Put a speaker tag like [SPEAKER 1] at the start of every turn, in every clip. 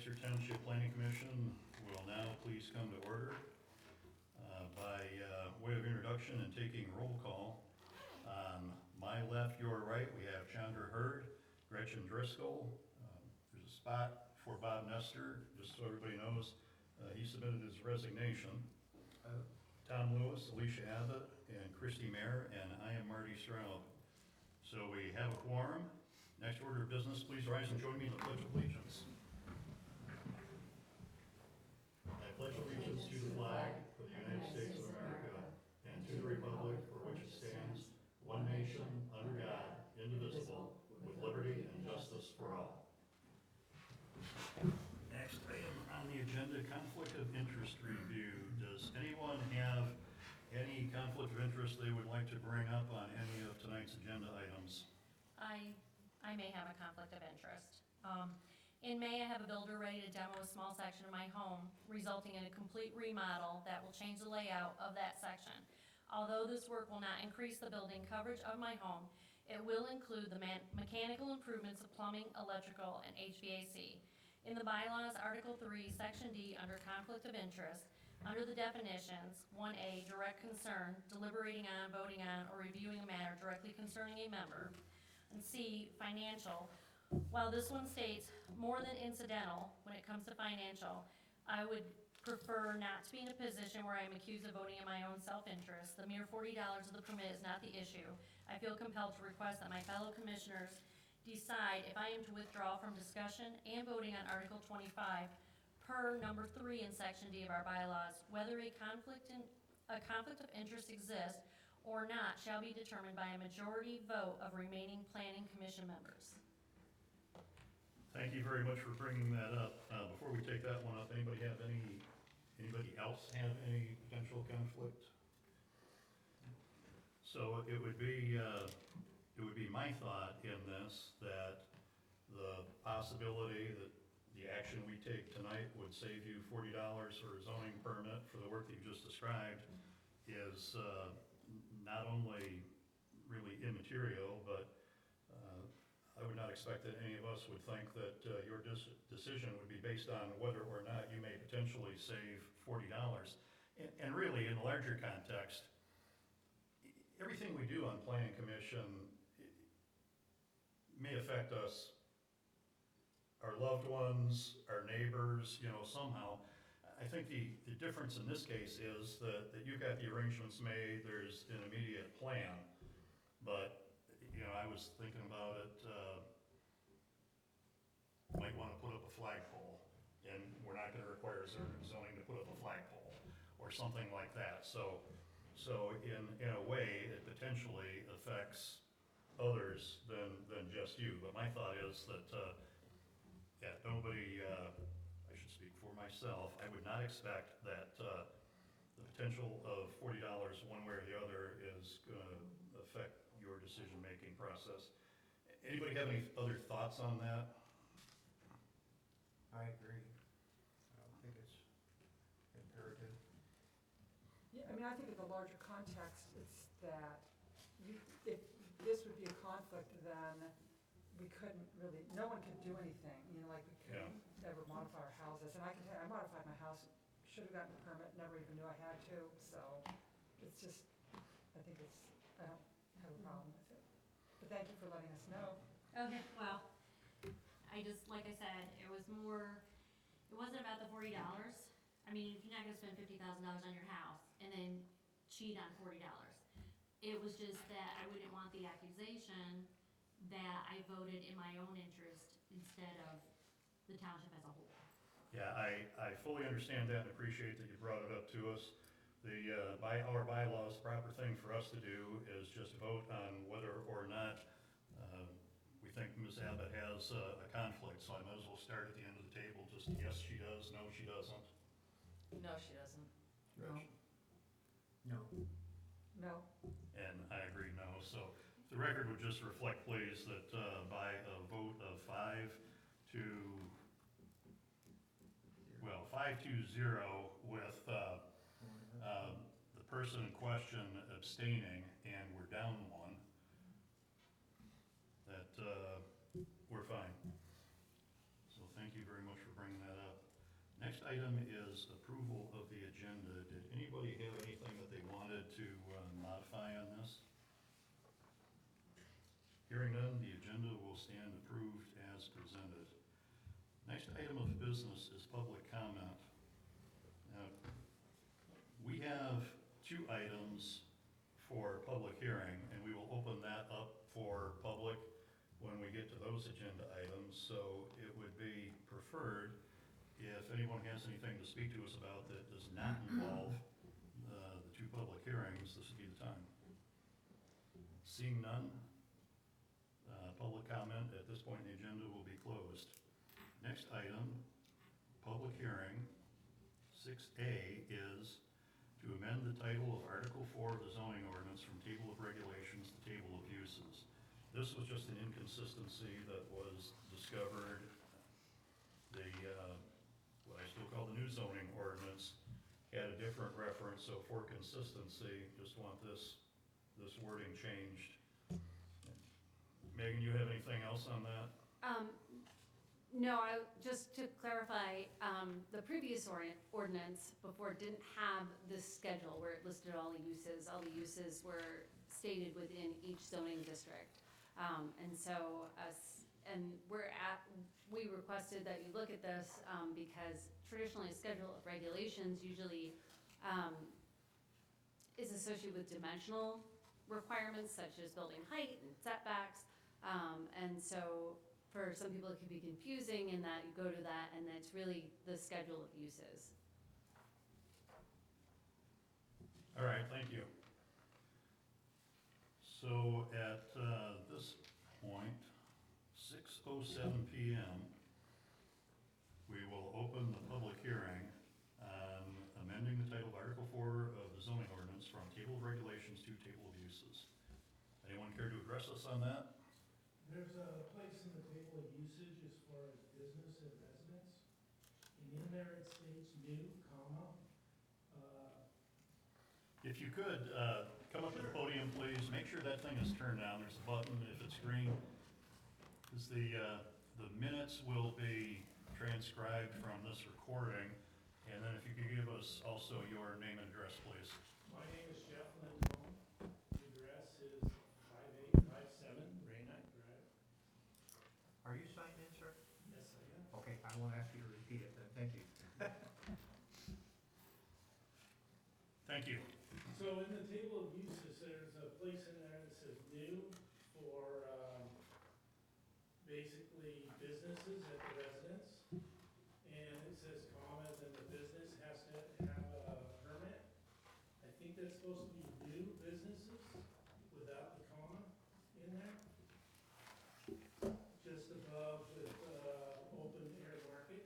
[SPEAKER 1] Webster Township Planning Commission will now please come to order. By way of introduction and taking roll call, on my left, your right, we have Chandra Hurd, Gretchen Driscoll. There's a spot for Bob Nestor, just so everybody knows. He submitted his resignation. Tom Lewis, Alicia Abbott, and Christy Mayer, and I am Marty Stroud. So we have a quorum. Next order of business, please rise and join me in the Pledge of Allegiance. I pledge allegiance to the flag of the United States of America and to the republic for which it stands, one nation, under God, indivisible, with liberty and justice for all. Next item on the agenda, conflict of interest review. Does anyone have any conflict of interest they would like to bring up on any of tonight's agenda items?
[SPEAKER 2] I may have a conflict of interest. In May, I have a builder ready to demo a small section of my home, resulting in a complete remodel that will change the layout of that section. Although this work will not increase the building coverage of my home, it will include the mechanical improvements of plumbing, electrical, and HVAC. In the bylaws, Article 3, Section D, under conflict of interest, under the definitions, 1A, direct concern, deliberating on, voting on, or reviewing a matter directly concerning a member, and C, financial. While this one states more than incidental when it comes to financial, I would prefer not to be in a position where I am accused of voting in my own self-interest. The mere $40 of the permit is not the issue. I feel compelled to request that my fellow commissioners decide if I am to withdraw from discussion and voting on Article 25 per number 3 in Section D of our bylaws. Whether a conflict of interest exists or not shall be determined by a majority vote of remaining planning commission members.
[SPEAKER 1] Thank you very much for bringing that up. Before we take that one up, anybody else have any potential conflict? So it would be my thought in this that the possibility that the action we take tonight would save you $40 for a zoning permit for the work that you just described is not only really immaterial, but I would not expect that any of us would think that your decision would be based on whether or not you may potentially save $40. And really, in the larger context, everything we do on Planning Commission may affect us, our loved ones, our neighbors, somehow. I think the difference in this case is that you've got the arrangements made, there's an immediate plan, but I was thinking about it, might want to put up a flagpole, and we're not going to require zoning to put up a flagpole, or something like that. So in a way, it potentially affects others than just you. But my thought is that, nobody, I should speak for myself, I would not expect that the potential of $40 one way or the other is going to affect your decision-making process. Anybody have any other thoughts on that?
[SPEAKER 3] I agree. I don't think it's imperative.
[SPEAKER 4] Yeah, I think in the larger context, it's that if this would be a conflict, then we couldn't really, no one could do anything, we couldn't ever modify our houses. And I can tell you, I modified my house, should have gotten a permit, never even knew I had to, so it's just, I don't have a problem with it. But thank you for letting us know.
[SPEAKER 2] Okay, well, like I said, it wasn't about the $40. I mean, if you're not gonna spend $50,000 on your house and then cheat on $40. It was just that I wouldn't want the accusation that I voted in my own interest instead of the township as a whole.
[SPEAKER 1] Yeah, I fully understand that and appreciate that you brought it up to us. By our bylaws, the proper thing for us to do is just vote on whether or not we think Ms. Abbott has a conflict. So I might as well start at the end of the table, just yes, she does, no, she doesn't.
[SPEAKER 5] No, she doesn't.
[SPEAKER 1] Gretchen?
[SPEAKER 3] No.
[SPEAKER 4] No.
[SPEAKER 1] And I agree, no. So the record would just reflect, please, that by a vote of 5-0 with the person in question abstaining, and we're down one, that we're fine. So thank you very much for bringing that Next item is approval of the agenda. Did anybody have anything that they wanted to modify on this? Hearing none, the agenda will stand approved as presented. Next item of business is public comment. Now, we have 2 items for public hearing, and we will open that up for public when we get to those agenda items. So it would be preferred if anyone has anything to speak to us about that does not involve the 2 public hearings, this would be the time. Seeing none, public comment at this point in the agenda will be closed. Next item, public hearing, 6A, is to amend the title of Article 4 of the zoning ordinance from Table of Regulations to Table of Uses. This was just an inconsistency that was discovered. The, what I still call the new zoning ordinance, had a different reference, so for consistency, just want this wording changed. Megan, you have anything else on that?
[SPEAKER 2] No, just to clarify, the previous ordinance before didn't have this schedule where it listed all the uses. All the uses were stated within each zoning district. And so we requested that you look at this, because traditionally a schedule of regulations usually is associated with dimensional requirements such as building height and setbacks. And so for some people it can be confusing in that you go to that and it's really the schedule of uses.
[SPEAKER 1] All right, thank you. So at this point, 6:07 PM, we will open the public hearing on amending the title of Article 4 of the zoning ordinance from Table of Regulations to Table of Uses. Anyone care to address us on that?
[SPEAKER 6] There's a place in the table of usage as far as business and residence, and in there it states new, comma.
[SPEAKER 1] If you could, come up to the podium, please. Make sure that thing is turned down. There's a button if it's green. Because the minutes will be transcribed from this recording. And then if you could give us also your name and address, please.
[SPEAKER 6] My name is Jeff Lindholm. The address is 5857 Rainight Drive.
[SPEAKER 3] Are you signed in, sir?
[SPEAKER 6] Yes, I am.
[SPEAKER 3] Okay, I won't ask you to repeat it then, thank you.
[SPEAKER 1] Thank you.
[SPEAKER 6] So in the table of uses, there's a place in there that says new for basically businesses at the residence. And it says comma, then the business has to have a permit. I think that's supposed to be new businesses without the comma in there. Just above with open air market.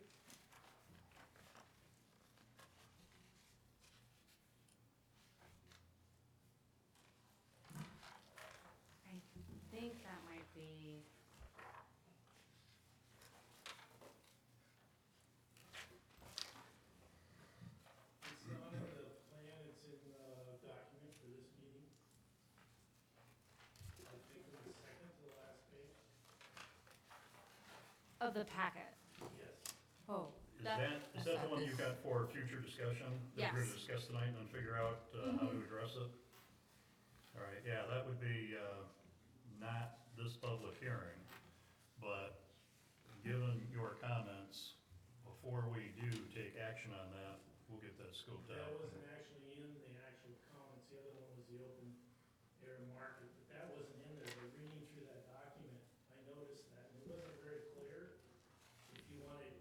[SPEAKER 2] I think that might be,
[SPEAKER 6] It's not in the plan, it's in the document for this meeting. I think it's the second to the last page.
[SPEAKER 2] of the packet.
[SPEAKER 6] Yes.
[SPEAKER 2] Oh.
[SPEAKER 1] Is that the one you got for future discussion? That we're
[SPEAKER 2] Yes.
[SPEAKER 1] gonna discuss tonight and then figure out how to address it? All right, yeah, that would be not this public hearing, but given your comments, before we do take action on that, we'll get that scoped
[SPEAKER 6] That
[SPEAKER 1] out.
[SPEAKER 6] wasn't actually in the actual comments, the other one was the open air market, but that wasn't in there, but reading through that document, I noticed that, and it wasn't very clear if you wanted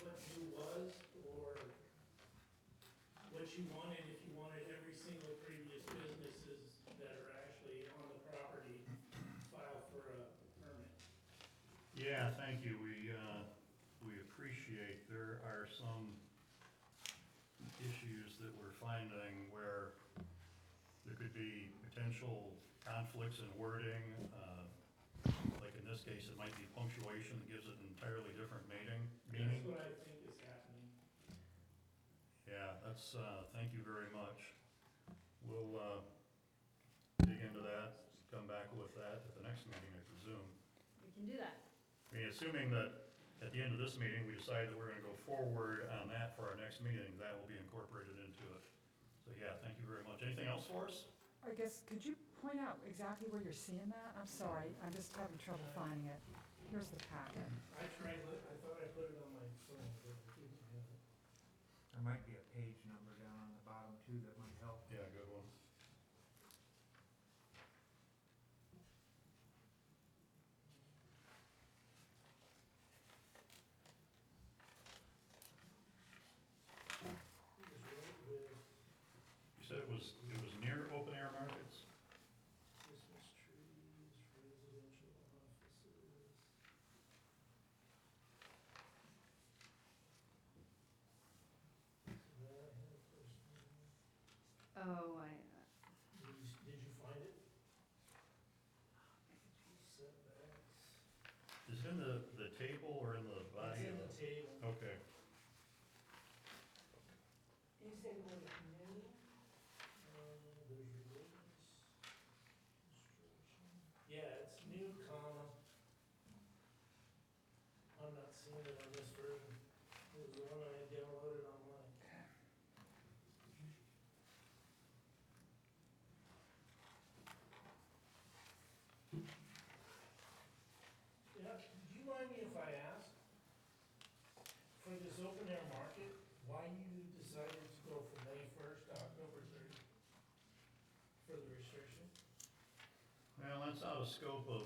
[SPEAKER 6] what new was, or what you wanted, if you wanted every single previous businesses that are actually on the property file for a permit.
[SPEAKER 1] Yeah, thank you, we appreciate, there are some issues that we're finding where there could be potential conflicts in wording, like in this case, it might be punctuation that gives it an entirely different meaning.
[SPEAKER 6] That's what I think is happening.
[SPEAKER 1] Yeah, that's, thank you very much. We'll dig into that, come back with that at the next meeting, I presume.
[SPEAKER 2] We can do that.
[SPEAKER 1] I mean, assuming that at the end of this meeting, we decide that we're gonna go forward on that for our next meeting, that will be incorporated into it. So, yeah, thank you very much. Anything else for us?
[SPEAKER 4] I guess, could you point out exactly where you're seeing that? I'm sorry, I'm just having trouble finding it. Here's the packet.
[SPEAKER 6] I tried, I thought I put it on my phone, but I didn't have it.
[SPEAKER 3] There might be a page number down on the bottom too that might help.
[SPEAKER 1] Yeah, good one.
[SPEAKER 6] It was right with
[SPEAKER 1] You said it was near open air markets?
[SPEAKER 6] Christmas trees, residential offices. So that I had a first one.
[SPEAKER 5] Oh,
[SPEAKER 6] Did you find it? Setbacks.
[SPEAKER 1] Is it in the table or in the
[SPEAKER 6] It's
[SPEAKER 1] body?
[SPEAKER 6] in
[SPEAKER 1] of
[SPEAKER 6] the table.
[SPEAKER 1] Okay,
[SPEAKER 4] You say what is new?
[SPEAKER 6] There's roads, construction. Yeah, it's new, comma. I'm not seeing it on this version. It was the one I had downloaded online. Yeah, do you mind me if I ask, for this open air market, why you decided to go from May 1st to October 30th for the restriction?
[SPEAKER 1] well, that's out of scope of,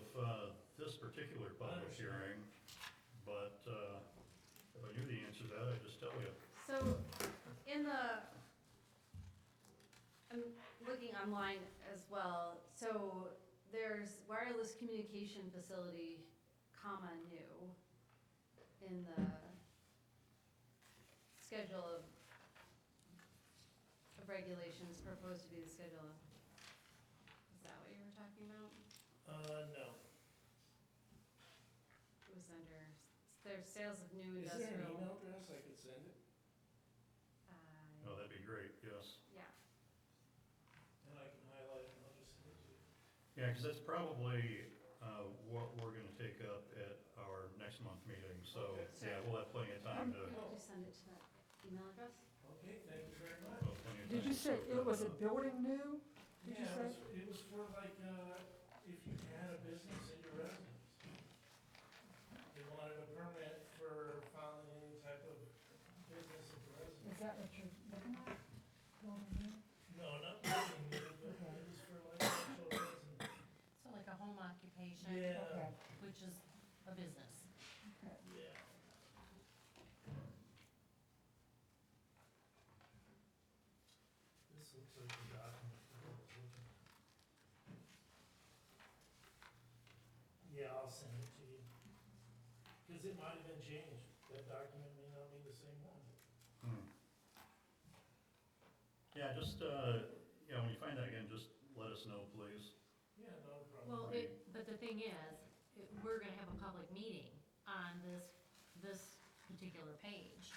[SPEAKER 1] this particular public
[SPEAKER 6] Understand.
[SPEAKER 1] hearing, but, if I knew the answer to that, I'd just tell you.
[SPEAKER 5] so in the, I'm looking online as well. So there's wireless communication facility, comma, new in the schedule of regulations proposed to be the schedule of, is that what you were talking about?
[SPEAKER 6] No.
[SPEAKER 5] It was under, there's sales of new
[SPEAKER 6] Is there an
[SPEAKER 5] industrial.
[SPEAKER 6] email address I could send it?
[SPEAKER 1] Oh, that'd be great, yes.
[SPEAKER 5] Yeah,
[SPEAKER 6] And I can highlight it and I'll just send it to you.
[SPEAKER 1] Yeah, because that's probably, what we're gonna take up at our next month meeting, so,
[SPEAKER 6] Okay.
[SPEAKER 1] yeah, we'll have plenty of time to,
[SPEAKER 5] can you just send it to that email address?
[SPEAKER 6] Okay, thank you very much.
[SPEAKER 1] well, plenty of
[SPEAKER 4] Did
[SPEAKER 1] time
[SPEAKER 4] you
[SPEAKER 1] to
[SPEAKER 4] say,
[SPEAKER 1] soak
[SPEAKER 4] it
[SPEAKER 1] that
[SPEAKER 4] was a
[SPEAKER 1] up.
[SPEAKER 4] building new? Did you
[SPEAKER 6] Yeah,
[SPEAKER 4] say?
[SPEAKER 6] it was for like, if you had a business in your residence. They wanted a permit for filing any type of business at the residence.
[SPEAKER 4] Is that what you're looking at? Building new?
[SPEAKER 6] No, not building new, but
[SPEAKER 4] Okay.
[SPEAKER 6] it was for like actual residence.
[SPEAKER 2] So like a home occupation,
[SPEAKER 6] Yeah,
[SPEAKER 4] Okay,
[SPEAKER 2] which is a business.
[SPEAKER 4] okay.
[SPEAKER 6] yeah. This looks like the document that I was looking at. Yeah, I'll send it to you. Cause it might have been changed. That document may not be the same one.
[SPEAKER 1] Hmm. Yeah, just, yeah, when you find that again, just let us know, please.
[SPEAKER 6] Yeah, no problem.
[SPEAKER 2] Well, but the thing is, we're gonna have a public meeting on this particular page,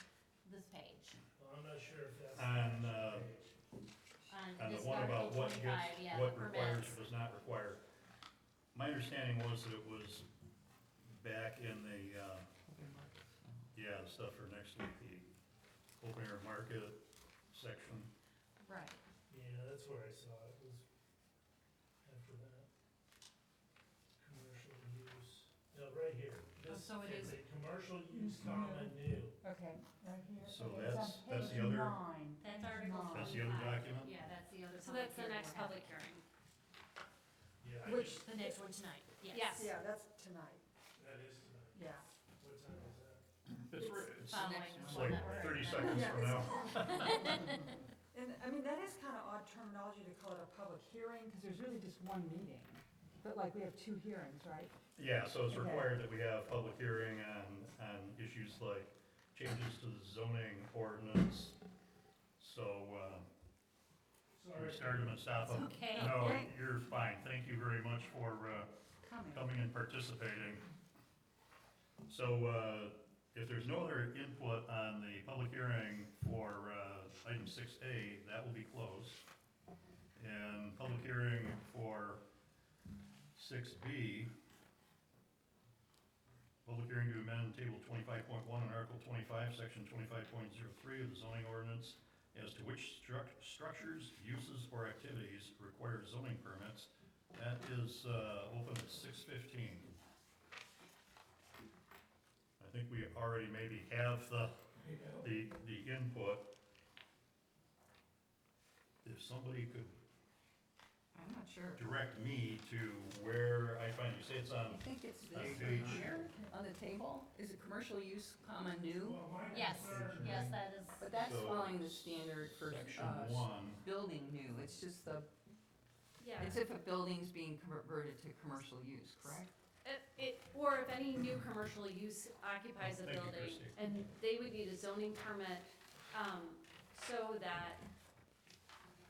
[SPEAKER 2] this page.
[SPEAKER 6] Well, I'm not sure if that's.
[SPEAKER 1] On,
[SPEAKER 6] the actual page.
[SPEAKER 1] On the
[SPEAKER 2] This
[SPEAKER 1] one about
[SPEAKER 2] Article
[SPEAKER 1] what
[SPEAKER 2] 25, yeah,
[SPEAKER 1] what
[SPEAKER 2] the
[SPEAKER 1] requires
[SPEAKER 2] permits.
[SPEAKER 1] or does not require. My understanding was that it was back in the, yeah, the stuff for next week, the open air market section.
[SPEAKER 2] Right.
[SPEAKER 6] Yeah, that's where I saw it, was after that. Commercial use, no, right here.
[SPEAKER 2] Oh,
[SPEAKER 6] This
[SPEAKER 2] so it is-
[SPEAKER 6] a commercial use, comma, new.
[SPEAKER 4] Okay, right here.
[SPEAKER 1] So
[SPEAKER 4] Okay, it's on
[SPEAKER 1] that's the
[SPEAKER 4] page
[SPEAKER 1] other-
[SPEAKER 4] 9.
[SPEAKER 2] That's
[SPEAKER 4] Page
[SPEAKER 2] Article
[SPEAKER 4] 9.
[SPEAKER 1] That's the other
[SPEAKER 2] 25.
[SPEAKER 1] document?
[SPEAKER 2] Yeah, that's the other.
[SPEAKER 5] So that's the
[SPEAKER 2] public
[SPEAKER 5] next
[SPEAKER 2] hearing.
[SPEAKER 5] public hearing.
[SPEAKER 6] Yeah, I
[SPEAKER 4] Which,
[SPEAKER 6] just,
[SPEAKER 2] The next one tonight, yes.
[SPEAKER 5] Yes.
[SPEAKER 4] yeah, that's tonight,
[SPEAKER 6] that is tonight.
[SPEAKER 4] yeah.
[SPEAKER 6] What time is that?
[SPEAKER 1] It's
[SPEAKER 2] Following
[SPEAKER 5] next
[SPEAKER 2] the
[SPEAKER 1] it's
[SPEAKER 2] one
[SPEAKER 1] like
[SPEAKER 2] that we're
[SPEAKER 1] 30
[SPEAKER 2] in.
[SPEAKER 1] seconds
[SPEAKER 4] Yeah,
[SPEAKER 1] from
[SPEAKER 4] it's-
[SPEAKER 1] now.
[SPEAKER 4] And, I mean, that is kind of odd terminology to call it a public hearing, because there's really just one meeting. But like, we have 2 hearings, right?
[SPEAKER 1] Yeah, so it's
[SPEAKER 4] Okay.
[SPEAKER 1] required that we have public hearing on issues like changes to the zoning ordinance. So, we
[SPEAKER 6] Sorry.
[SPEAKER 1] start them and stop them.
[SPEAKER 2] It's okay.
[SPEAKER 1] No,
[SPEAKER 4] Okay.
[SPEAKER 1] you're fine. Thank you very much for,
[SPEAKER 4] Coming.
[SPEAKER 1] coming and participating. So, if there's no other input on the public hearing for, item 6A, that will be closed. And public hearing for 6B, public hearing to amend table 25.1 and article 25, section 25.03 of the zoning ordinance as to which structures, uses, or activities require zoning permits. That is open at 6:15. I think we already maybe have the input. If somebody could
[SPEAKER 7] I'm not sure.
[SPEAKER 1] direct me to where I find, you say it's on,
[SPEAKER 7] I think it's this
[SPEAKER 1] On
[SPEAKER 7] right
[SPEAKER 1] page-
[SPEAKER 7] here on the table. Is it commercial use, comma, new?
[SPEAKER 6] Well, my
[SPEAKER 2] Yes,
[SPEAKER 6] concern-
[SPEAKER 2] yes, that is,
[SPEAKER 7] But that's
[SPEAKER 1] So-
[SPEAKER 7] following the standard for,
[SPEAKER 1] section 1.
[SPEAKER 7] building new. It's just the,
[SPEAKER 5] Yeah.
[SPEAKER 7] it's if a building's being converted to commercial use, correct?
[SPEAKER 5] Or if any new commercial use occupies a
[SPEAKER 1] Thank you,
[SPEAKER 5] building,
[SPEAKER 1] Christie.
[SPEAKER 5] and they would need a zoning permit, so that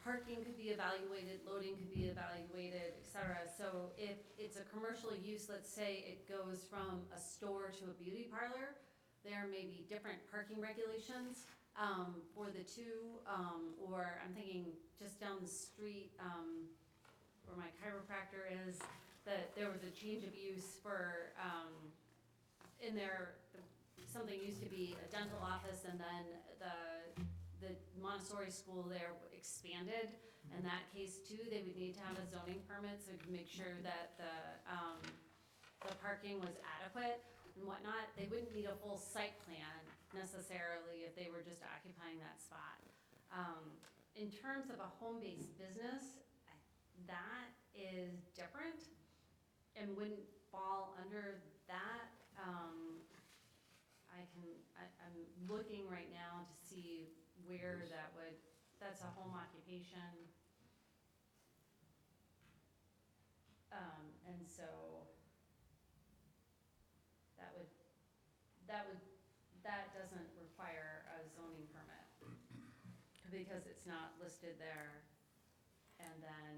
[SPEAKER 5] parking could be evaluated, loading could be evaluated, et cetera. So if it's a commercial use, let's say it goes from a store to a beauty parlor, there may be different parking regulations, for the two, or I'm thinking just down the street, where my chiropractor is, that there was a change of use for, in there, something used to be a dental office, and then the Montessori school there expanded. In that case too, they would need to have a zoning permit, so to make sure that the parking was adequate and whatnot. They wouldn't need a full site plan necessarily if they were just occupying that spot. In terms of a home-based business, that is different and wouldn't fall under that. I'm looking right now to see where that would, that's a home occupation. And so that doesn't require a zoning permit because it's not listed there. And then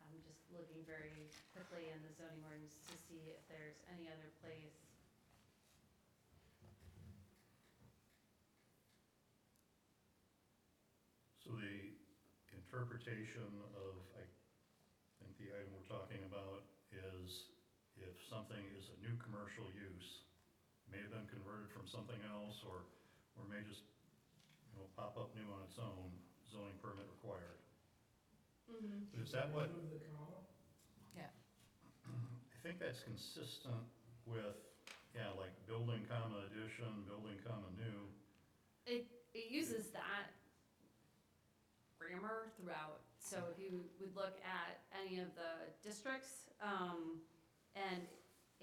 [SPEAKER 5] I'm just looking very quickly in the zoning ordinance to see if there's any other place.
[SPEAKER 1] So the interpretation of, I think the item we're talking about is if something is a new commercial use, may have been converted from something else, or may just, pop up new on its own, zoning permit required. Is that what,
[SPEAKER 6] Remove the comma?
[SPEAKER 1] I think that's consistent with, like building comma addition, building comma new.
[SPEAKER 5] It uses that grammar throughout. So if you would look at any of the districts, and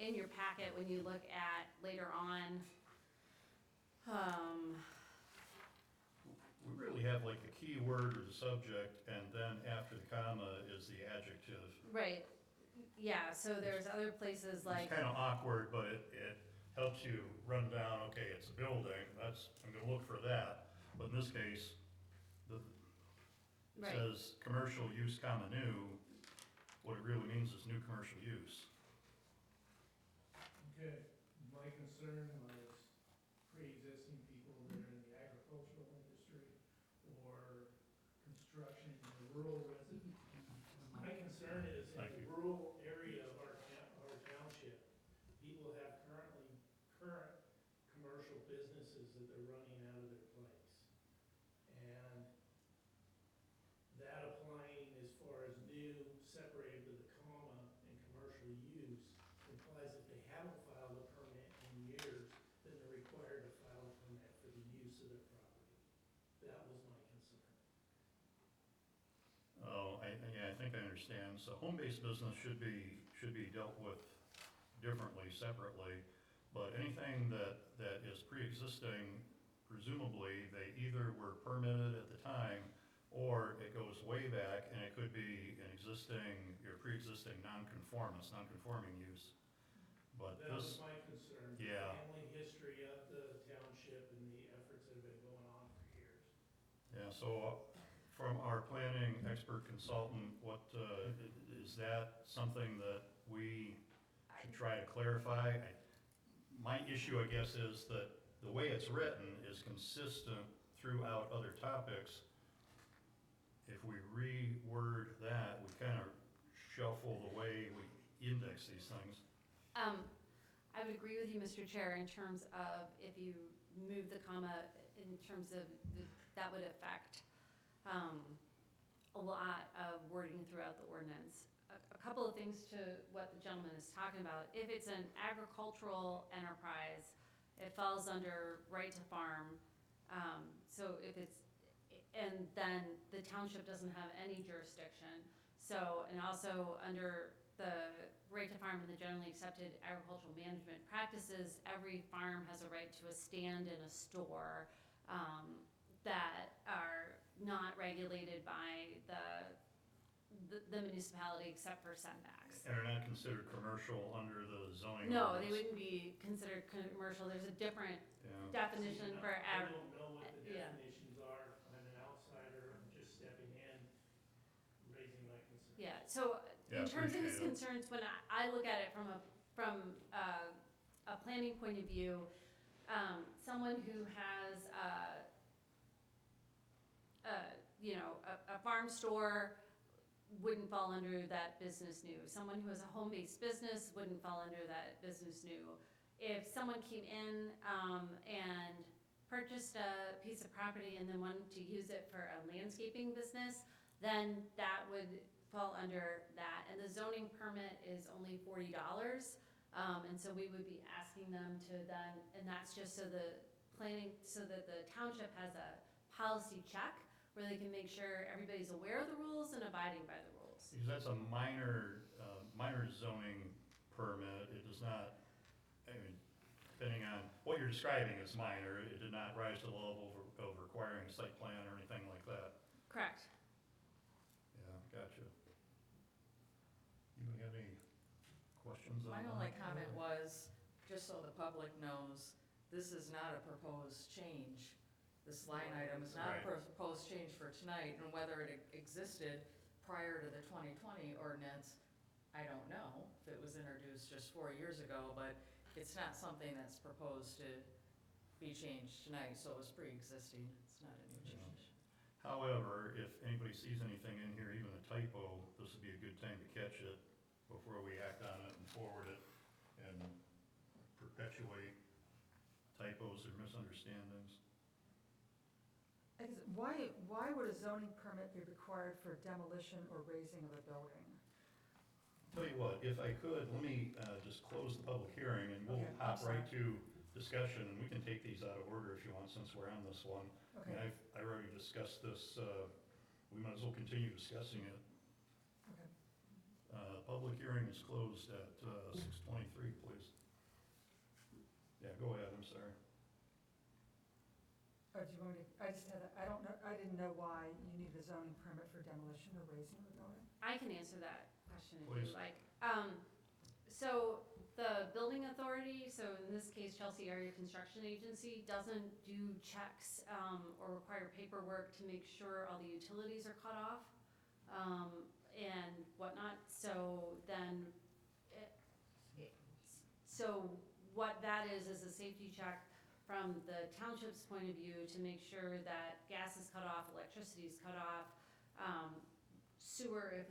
[SPEAKER 5] in your packet, when you look at later on,
[SPEAKER 1] We really have like the key word or the subject, and then after the comma is the adjective.
[SPEAKER 5] right, yeah, so there's other places like,
[SPEAKER 1] It's kind of awkward, but it helps you run down, okay, it's a building, I'm gonna look for that. But in this case, it
[SPEAKER 5] right,
[SPEAKER 1] says commercial use comma new, what it really means is new commercial use.
[SPEAKER 6] Okay, my concern was pre-existing people that are in the agricultural industry or construction in the rural resident. My concern is in
[SPEAKER 1] Thank
[SPEAKER 6] the
[SPEAKER 1] you.
[SPEAKER 6] rural area of our township, people have current commercial businesses that they're running out of their place. And that applying as far as new, separated with a comma, and commercial use implies that they haven't filed a permit in years, then they're required to file a permit for the use of their property. That was my concern.
[SPEAKER 1] Oh, yeah, I think I understand. So home-based business should be dealt with differently, separately. But anything that is pre-existing, presumably, they either were permitted at the time, or it goes way back, and it could be an existing, your pre-existing non-conforming use. But
[SPEAKER 6] That was
[SPEAKER 1] this,
[SPEAKER 6] my concern. The
[SPEAKER 1] Yeah.
[SPEAKER 6] family history of the township and the efforts that have been going on for years.
[SPEAKER 1] yeah, so from our planning expert consultant, what, is that something that we should try to clarify? My issue, I guess, is that the way it's written is consistent throughout other topics. If we reword that, we kind of shuffle the way we index these things.
[SPEAKER 5] I would agree with you, Mr. Chair, in terms of if you move the comma, in terms of, that would affect a lot of wording throughout the ordinance. A couple of things to what the gentleman is talking about. If it's an agricultural enterprise, it falls under right to farm. So if it's, and then the township doesn't have any jurisdiction. So, and also under the right to farm and the generally accepted agricultural management practices, every farm has a right to a stand and a store that are not regulated by the municipality except for setbacks.
[SPEAKER 1] And are not considered commercial under the zoning
[SPEAKER 5] No, they
[SPEAKER 1] ordinance.
[SPEAKER 5] wouldn't be considered commercial. There's a different
[SPEAKER 1] Yeah,
[SPEAKER 5] definition for
[SPEAKER 6] I
[SPEAKER 5] ag.
[SPEAKER 6] don't know what the
[SPEAKER 5] yeah.
[SPEAKER 6] definitions are. I'm an outsider. I'm just stepping in, raising my concern.
[SPEAKER 5] Yeah, so
[SPEAKER 1] Yeah,
[SPEAKER 5] in terms of his
[SPEAKER 1] appreciate it.
[SPEAKER 5] concerns, when I look at it from a planning point of view, someone who has a farm store wouldn't fall under that business new. Someone who has a home-based business wouldn't fall under that business new. If someone came in and purchased a piece of property and then wanted to use it for a landscaping business, then that would fall under that. And the zoning permit is only $40. And so we would be asking them to then, and that's just so the planning, so that the township has a policy check where they can make sure everybody's aware of the rules and abiding by the rules.
[SPEAKER 1] because that's a minor zoning permit. It does not, I mean, depending on, what you're describing is minor. It did not rise to the level of requiring a site plan or anything like that.
[SPEAKER 5] Correct.
[SPEAKER 1] Yeah, gotcha. You have any questions on
[SPEAKER 7] My
[SPEAKER 1] that?
[SPEAKER 7] only comment was, just so the public knows, this is not a proposed change. This line item is not a
[SPEAKER 1] Right.
[SPEAKER 7] proposed change for tonight, and whether it existed prior to the 2020 ordinance, I don't know, if it was introduced just 4 years ago, but it's not something that's proposed to be changed tonight, so it was pre-existing, it's not a new change.
[SPEAKER 1] However, if anybody sees anything in here, even a typo, this would be a good time to catch it before we act on it and forward it and perpetuate typos or misunderstandings.
[SPEAKER 4] I guess, why would a zoning permit be required for demolition or raising of a building?
[SPEAKER 1] Tell you what, if I could, let me just close the public hearing and we'll
[SPEAKER 4] Okay, I'm
[SPEAKER 1] hop right
[SPEAKER 4] sorry.
[SPEAKER 1] to discussion, and we can take these out of order if you want, since we're on this one.
[SPEAKER 4] Okay,
[SPEAKER 1] And I already discussed this, we might as well continue discussing it.
[SPEAKER 4] okay.
[SPEAKER 1] Public hearing is closed at 6:23, please. Yeah, go ahead, I'm sorry.
[SPEAKER 4] Do you want me to, I didn't know why you need a zoning permit for demolition or raising of a building.
[SPEAKER 5] I can answer that question if
[SPEAKER 1] Please.
[SPEAKER 5] you like. So the building authority, so in this case Chelsea Area Construction Agency, doesn't do checks or require paperwork to make sure all the utilities are cut off and whatnot. So then, so what that is a safety check from the township's point of view to make sure that gas is cut off, electricity is cut off, sewer if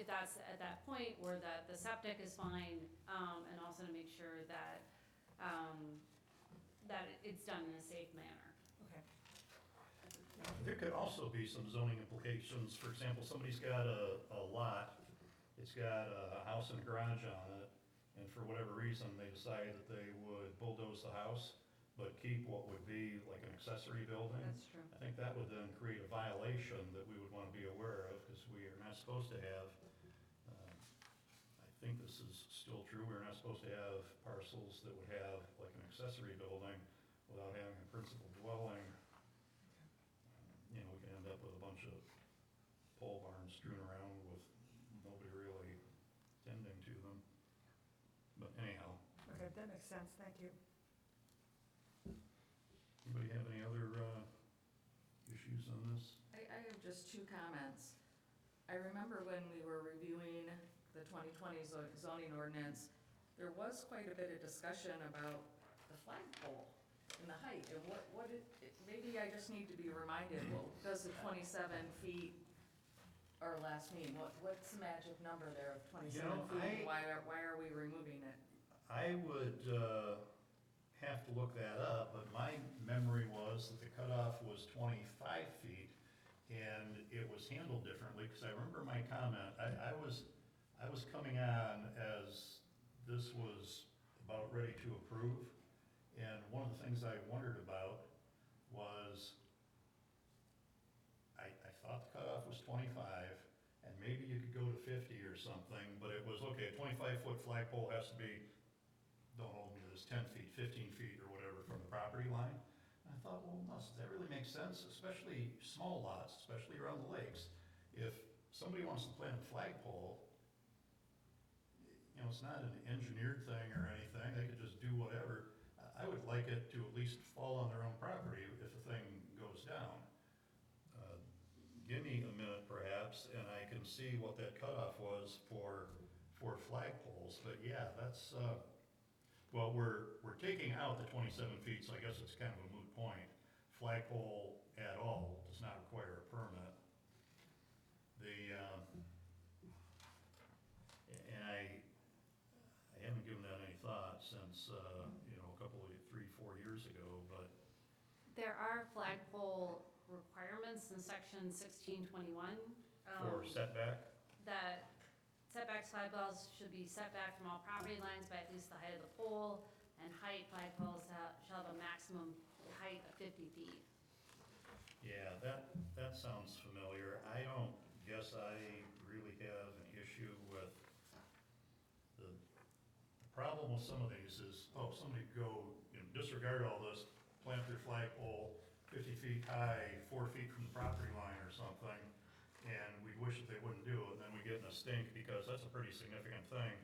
[SPEAKER 5] that's at that point, or that the septic is fine, and also to make sure that, that it's done in a safe manner.
[SPEAKER 4] Okay.
[SPEAKER 1] There could also be some zoning implications. For example, somebody's got a lot, it's got a house and a garage on it, and for whatever reason, they decide that they would bulldoze the house, but keep what would be like an accessory building.
[SPEAKER 5] That's true.
[SPEAKER 1] I think that would then create a violation that we would want to be aware of, because we are not supposed to have, I think this is still true, we're not supposed to have parcels that would have like an accessory building without having a principal dwelling. You know, we can end up with a bunch of pole barns strewn around with nobody really tending to them. But anyhow,
[SPEAKER 4] Okay, that makes sense, thank you.
[SPEAKER 1] anybody have any other issues on this?
[SPEAKER 7] I have just 2 comments. I remember when we were reviewing the 2020 zoning ordinance, there was quite a bit of discussion about the flagpole and the height, and maybe I just need to be reminded, well, does the 27 feet our last meeting, what's the magic number there of 27
[SPEAKER 1] You know,
[SPEAKER 7] feet? Why are we removing it?
[SPEAKER 1] I would have to look that up, but my memory was that the cutoff was 25 feet, and it was handled differently, because I remember my comment, I was coming on as this was about ready to approve, and one of the things I wondered about was, I thought the cutoff was 25, and maybe you could go to 50 or something, but it was, okay, a 25-foot flagpole has to be, don't hold me to this, 10 feet, 15 feet or whatever from the property line. And I thought, well, does that really make sense, especially small lots, especially around the lakes? If somebody wants to plant a flagpole, you know, it's not an engineered thing or anything, they could just do whatever. I would like it to at least fall on their own property if the thing goes down. Give me a minute perhaps, and I can see what that cutoff was for flagpoles, but yeah, that's, well, we're taking out the 27 feet, so I guess it's kind of a moot point. Flagpole at all does not require a permit. And I haven't given that any thought since, you know, a couple of, 3-4 years ago, but
[SPEAKER 5] There are flagpole requirements in section 1621.
[SPEAKER 1] for setback,
[SPEAKER 5] That setbacks flagpoles should be set back from all property lines by at least the height of the pole, and height flagpoles shall have a maximum height of 50 feet.
[SPEAKER 1] yeah, that sounds familiar. I don't guess I really have an issue with the problem with some of these is, oh, somebody could go, you know, disregard all this, plant their flagpole 50 feet high, 4 feet from the property line or something, and we wish that they wouldn't do it, and then we get in a stink, because that's a pretty significant thing.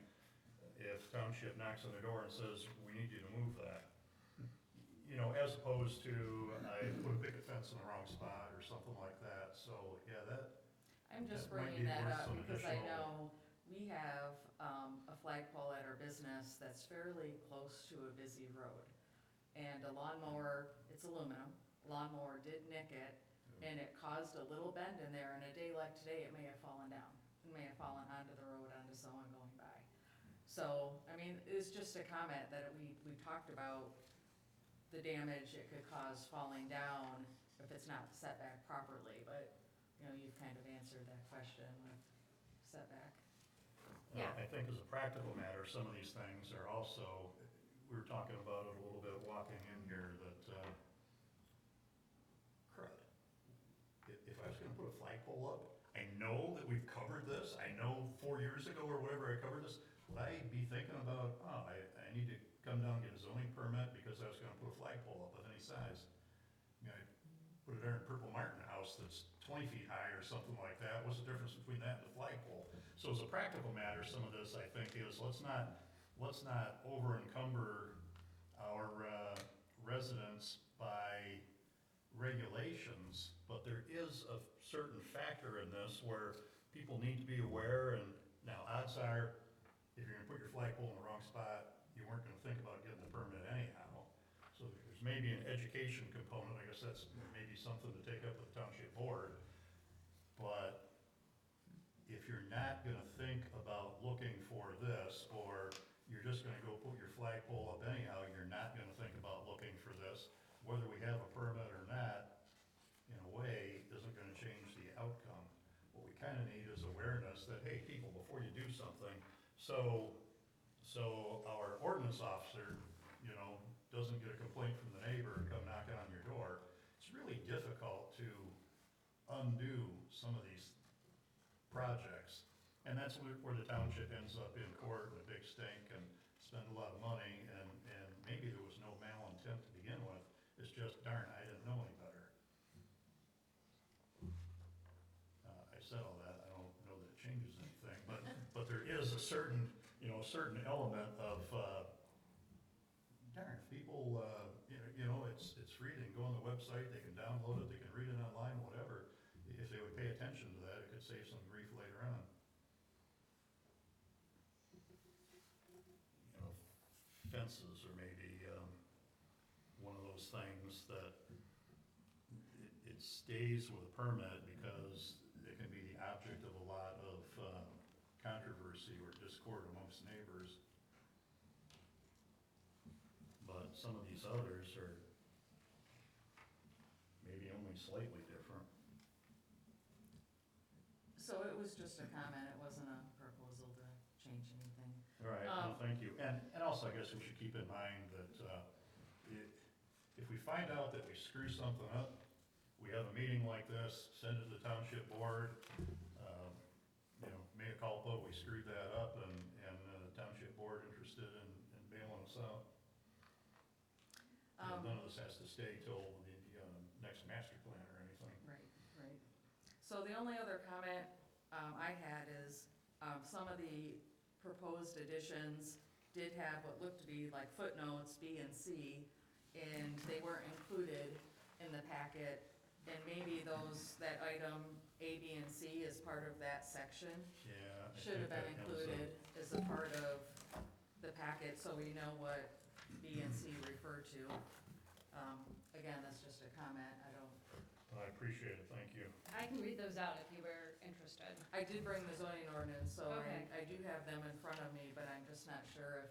[SPEAKER 1] If township knocks on the door and says, we need you to move that, you know, as opposed to, I put a picket fence in the wrong spot or something like that, so, yeah, that,
[SPEAKER 7] I'm just
[SPEAKER 1] That might
[SPEAKER 7] bringing
[SPEAKER 1] be
[SPEAKER 7] that
[SPEAKER 1] worth
[SPEAKER 7] up
[SPEAKER 1] some
[SPEAKER 7] because I
[SPEAKER 1] additional-
[SPEAKER 7] know we have a flagpole at our business that's fairly close to a busy road. And a lawnmower, it's aluminum, lawnmower did nick it, and it caused a little bend in there, and a day like today, it may have fallen down. It may have fallen onto the road, onto someone going by. So, I mean, it's just a comment that we talked about the damage it could cause falling down if it's not set back properly, but, you know, you've kind of answered that question with setback.
[SPEAKER 5] Yeah.
[SPEAKER 1] I think as a practical matter, some of these things are also, we were talking about it a little bit walking in here, that, crud. If I was gonna put a flagpole up, I know that we've covered this, I know 4 years ago or whatever I covered this, would I be thinking about, oh, I need to come down and get a zoning permit because I was gonna put a flagpole up of any size? You know, I put a darn Purple Martin house that's 20 feet high or something like that, what's the difference between that and the flagpole? So as a practical matter, some of this, I think, is let's not over encumber our residents by regulations, but there is a certain factor in this where people need to be aware, and now odds are, if you're gonna put your flagpole in the wrong spot, you weren't gonna think about getting the permit anyhow. So there's maybe an education component, I guess that's maybe something to take up with the township board. But if you're not gonna think about looking for this, or you're just gonna go put your flagpole up anyhow, you're not gonna think about looking for this, whether we have a permit or not, in a way, isn't gonna change the outcome. What we kinda need is awareness that, hey, people, before you do something, so our ordinance officer, you know, doesn't get a complaint from the neighbor and come knocking on your door. It's really difficult to undo some of these projects. And that's where the township ends up in court with a big stink and spend a lot of money, and maybe there was no malintent to begin with. It's just, darn, I didn't know any better. I said all that, I don't know that it changes anything, but there is a certain, you know, certain element of, darn, if people, you know, it's free, they can go on the website, they can download it, they can read it online, whatever. If they would pay attention to that, it could save some grief later on. You know, fences are maybe, one of those things that it stays with a permit because it can be the object of a lot of controversy or discord amongst neighbors. But some of these others are maybe only slightly different.
[SPEAKER 7] So it was just a comment, it wasn't a proposal to change anything.
[SPEAKER 1] All right, well, thank you. And also, I guess we should keep in mind that if we find out that we screw something up, we have a meeting like this, send it to the township board, mea culpa, we screwed that up, and the township board interested in bailing us out. And none of this has to stay till the next master plan or anything.
[SPEAKER 7] Right, right. So the only other comment I had is, some of the proposed additions did have what looked to be like footnotes, B and C, and they weren't included in the packet. And maybe that item A, B, and C is part of that section.
[SPEAKER 1] Yeah. I
[SPEAKER 7] Should have
[SPEAKER 1] think
[SPEAKER 7] been
[SPEAKER 1] that ends up-
[SPEAKER 7] included as a part of the packet, so we know what B and C refer to. Again, that's just a comment,
[SPEAKER 1] I appreciate it, thank you.
[SPEAKER 2] I can read those out if you were interested.
[SPEAKER 7] I did bring the zoning ordinance, so
[SPEAKER 2] Okay.
[SPEAKER 7] I do have them in front of me, but I'm just not sure if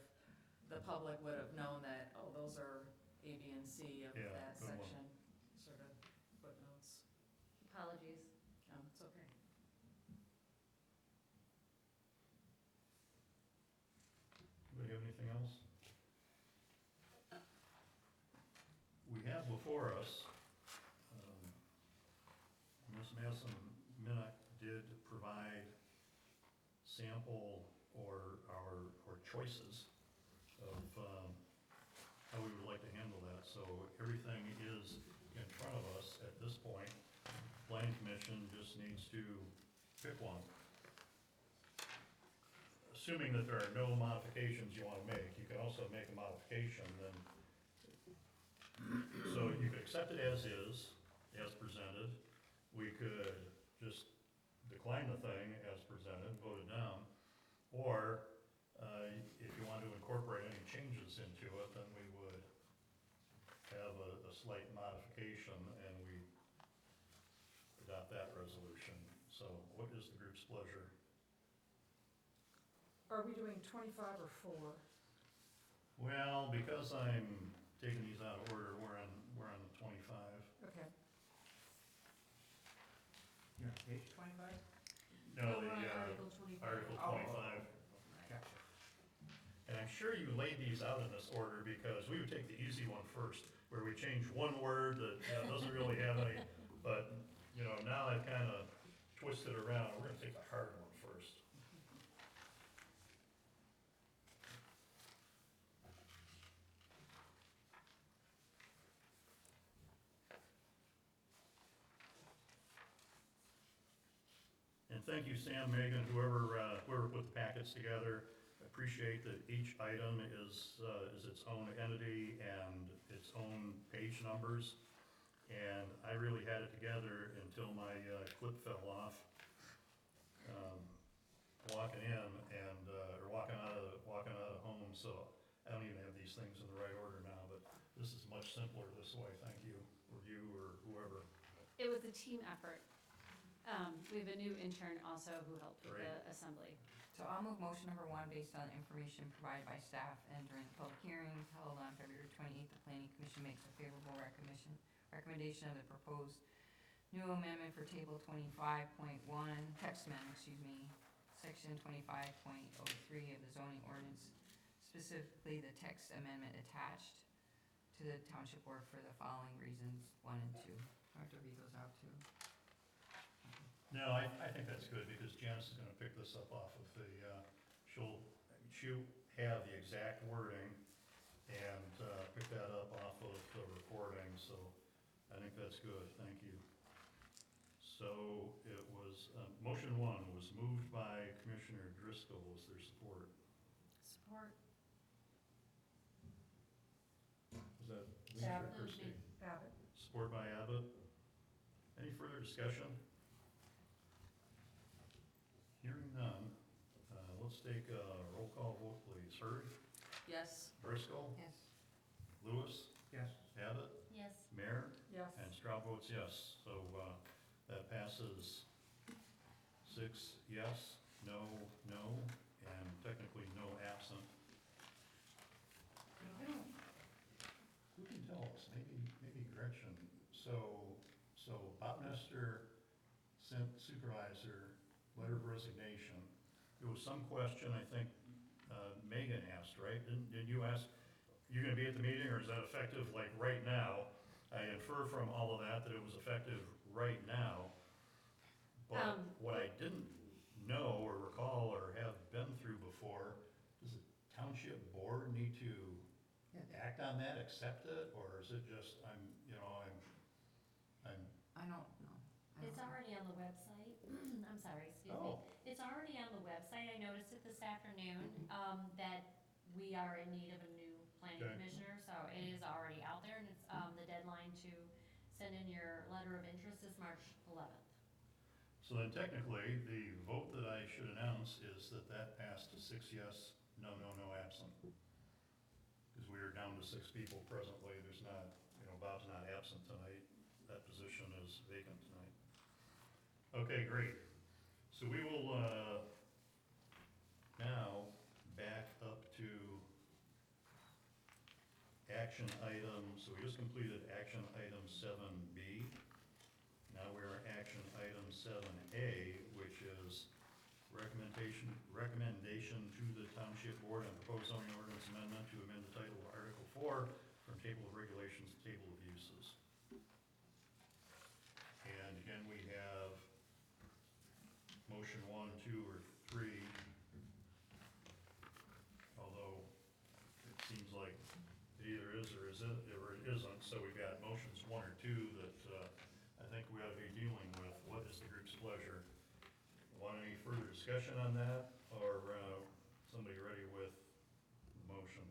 [SPEAKER 7] the public would have known that, oh, those are A, B, and C of
[SPEAKER 1] Yeah,
[SPEAKER 7] that
[SPEAKER 1] good one.
[SPEAKER 7] section, sort of footnotes.
[SPEAKER 2] Apologies.
[SPEAKER 7] It's okay.
[SPEAKER 1] Anybody have anything else? We have before us, Ms. Madison Minnick did provide sample or choices of how we would like to handle that. So everything is in front of us at this point. Planning Commission just needs to pick one. Assuming that there are no modifications you want to make, you can also make a modification then. So you could accept it as is, as presented. We could just decline the thing as presented, vote it down. Or if you want to incorporate any changes into it, then we would have a slight modification and we adopt that resolution. So what is the group's pleasure?
[SPEAKER 4] Are we doing 25 or 4?
[SPEAKER 1] Well, because I'm taking these out of order, we're on the 25.
[SPEAKER 4] Okay.
[SPEAKER 3] You're on page 25?
[SPEAKER 1] No,
[SPEAKER 2] We're on
[SPEAKER 1] the
[SPEAKER 2] Article 25.
[SPEAKER 1] Article
[SPEAKER 3] Oh,
[SPEAKER 1] 25.
[SPEAKER 3] Gotcha.
[SPEAKER 1] And I'm sure you laid these out in this order because we would take the easy one first, where we change one word that doesn't really have any, but, now I've kind of twisted around. We're gonna take the hard one first. And thank you, Sam, Megan, whoever put the packets together. Appreciate that each item is its own entity and its own page numbers. And I really had it together until my clip fell off, walking in and, or walking out of home. So I don't even have these things in the right order now, but this is much simpler this way. Thank you, or you, or whoever.
[SPEAKER 2] It was a team effort. We have a new intern also who helped with the assembly.
[SPEAKER 8] So I'll move motion number 1 based on information provided by staff and during the public hearings held on February 28th. The planning commission makes a favorable recommendation of the proposed new amendment for table 25.1, text amendment, section 25.03 of the zoning ordinance, specifically the text amendment attached to the township board for the following reasons, 1 and 2. I have to read those out too.
[SPEAKER 1] No, I think that's good because Janice is gonna pick this up off of she'll have the exact wording and pick that up off of the recording, so I think that's good, thank you. So it was, motion 1 was moved by Commissioner Driscoll. Was there support?
[SPEAKER 2] Support.
[SPEAKER 1] Was that Lisa or
[SPEAKER 4] Abbott.
[SPEAKER 1] Kirsty?
[SPEAKER 4] Abbott.
[SPEAKER 1] Support by Abbott. Any further discussion? Hearing none, let's take a roll call vote, please. Hurd,
[SPEAKER 7] Yes,
[SPEAKER 1] Driscoll,
[SPEAKER 8] Yes.
[SPEAKER 1] Lewis,
[SPEAKER 3] Yes.
[SPEAKER 1] Abbott,
[SPEAKER 2] Yes.
[SPEAKER 1] Mayor,
[SPEAKER 4] Yes.
[SPEAKER 1] and Stroud votes yes. So that passes 6 yes, no, no, and technically no absent. You know, I don't, who can tell us? Maybe Gretchen. So Bob Nestor sent supervisor letter of resignation. There was some question, I think, Megan asked, right? Didn't you ask, you gonna be at the meeting, or is that effective like right now? I infer from all of that it was effective right now. But what I didn't know or recall or have been through before, does the township board need to act on that, accept it, or is it just, I'm
[SPEAKER 8] I don't know.
[SPEAKER 2] It's already on the website. I'm sorry, excuse me.
[SPEAKER 1] Oh.
[SPEAKER 2] It's already on the website. I noticed it this afternoon, that we are in need of a new planning
[SPEAKER 1] Okay.
[SPEAKER 2] commissioner, so it is already out there, and it's, the deadline to send in your letter of interest is March 11th.
[SPEAKER 1] So then technically, the vote that I should announce is that passed to 6 yes, no, no, no absent. Because we are down to 6 people presently, there's not, Bob's not absent tonight, that position is vacant tonight. Okay, great. So we will, now back up to action item, so we just completed action item 7B. Now we're at action item 7A, which is recommendation to the township board on proposed zoning ordinance amendment to amend the title of Article 4 from table of regulations to table of uses. And again, we have motion 1, 2, or 3, although it seems like it either is or it isn't, so we've got motions 1 or 2 that I think we ought to be dealing with. What is the group's pleasure? Want any further discussion on that, or somebody ready with the motion?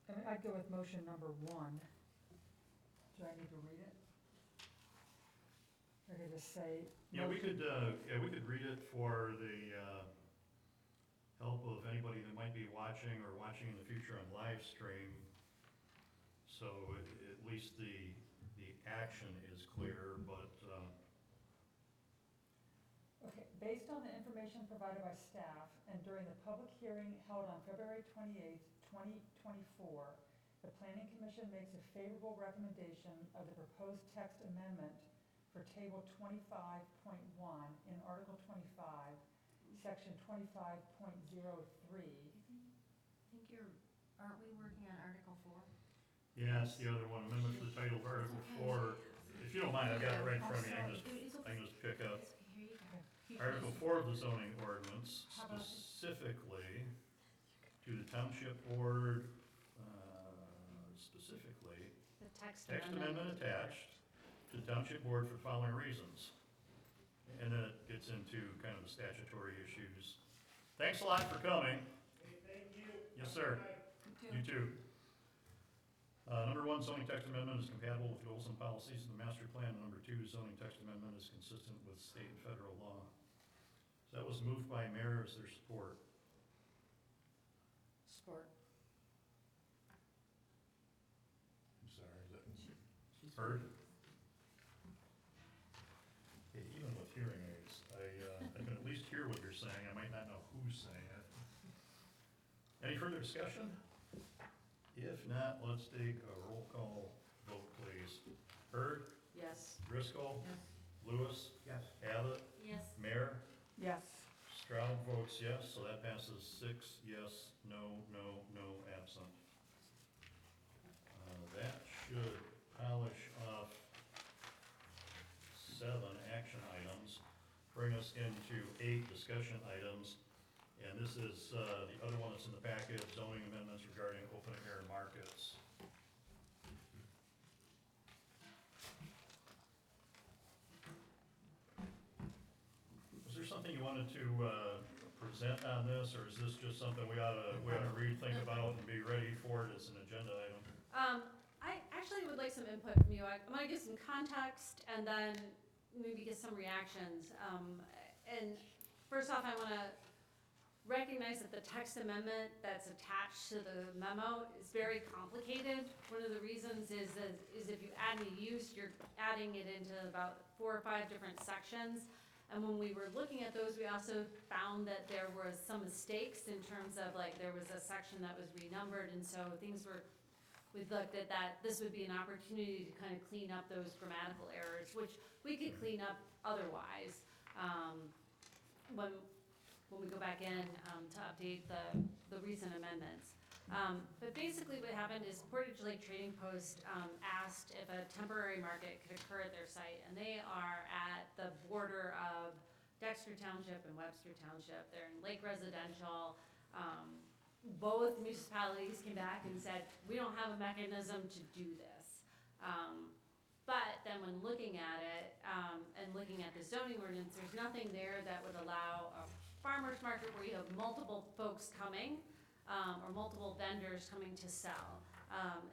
[SPEAKER 4] I mean, I'd go with motion number 1. Do I need to read it? Or could I just say?
[SPEAKER 1] Yeah, we could read it for the help of anybody that might be watching or watching in the future on live stream. So at least the action is clear, but,
[SPEAKER 4] Okay, based on the information provided by staff and during the public hearing held on February 28th, 2024, the Planning Commission makes a favorable recommendation of the proposed text amendment for Table 25.1 in Article 25, Section 25.03.
[SPEAKER 2] Aren't we working on Article 4?
[SPEAKER 1] yeah, it's the other one, amendment to the title of Article 4. If you don't mind, I've got it right in front of me, I can just pick up.
[SPEAKER 2] Here you go.
[SPEAKER 1] Article 4 of the zoning ordinance,
[SPEAKER 4] How about-
[SPEAKER 1] specifically to the township board, specifically,
[SPEAKER 5] The text
[SPEAKER 1] text
[SPEAKER 5] amendment.
[SPEAKER 1] amendment attached to the township board for the following reasons. And then it gets into kind of the statutory issues. Thanks a lot for coming.
[SPEAKER 6] Hey, thank you.
[SPEAKER 1] Yes, sir. You too. Number 1, zoning text amendment is compatible with goals and policies of the master plan. Number 2, zoning text amendment is consistent with state and federal law. So that was moved by mayor. Is there support?
[SPEAKER 7] Support.
[SPEAKER 1] I'm sorry, is that heard? Okay, even with hearing aids, I can at least hear what you're saying. I might not know who's saying it. Any further discussion? If not, let's take a roll call vote, please. Hurd,
[SPEAKER 7] Yes.
[SPEAKER 1] Driscoll,
[SPEAKER 8] Yes.
[SPEAKER 1] Lewis,
[SPEAKER 3] Yes.
[SPEAKER 1] Abbott,
[SPEAKER 2] Yes.
[SPEAKER 1] Mayor.
[SPEAKER 4] Yes.
[SPEAKER 1] Stroud votes yes, so that passes 6 yes, no, no, no absent. That should polish off 7 action items, bring us into 8 discussion items. And this is the other one that's in the packet, zoning amendments regarding open air markets. Was there something you wanted to present on this, or is this just something we ought to read, think about, and be ready for it as an agenda item?
[SPEAKER 5] I actually would like some input from you. I'm gonna give some context and then maybe get some reactions. And first off, I wanna recognize that the text amendment that's attached to the memo is very complicated. One of the reasons is if you add a use, you're adding it into about 4 or 5 different sections. And when we were looking at those, we also found that there was some mistakes in terms of, like, there was a section that was renumbered, and so we looked at that, this would be an opportunity to kind of clean up those grammatical errors, which we could clean up otherwise, when we go back in, to update the recent amendments. But basically what happened is Portage Lake Trading Post, asked if a temporary market could occur at their site, and they are at the border of Dexter Township and Webster Township. They're in Lake Residential. Both municipalities came back and said, we don't have a mechanism to do this. But then when looking at it, and looking at the zoning ordinance, there's nothing there that would allow a farmer's market where you have multiple folks coming, or multiple vendors coming to sell.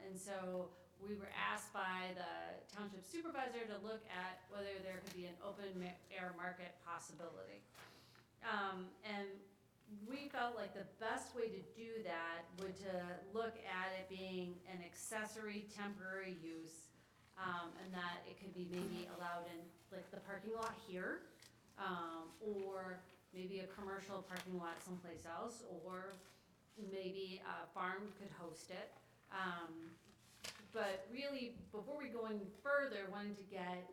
[SPEAKER 5] And so we were asked by the township supervisor to look at whether there could be an open air market possibility. And we felt like the best way to do that would to look at it being an accessory temporary use, and that it could be maybe allowed in like the parking lot here, or maybe a commercial parking lot someplace else, or maybe a farm could host it. But really, before we go any further, wanted to get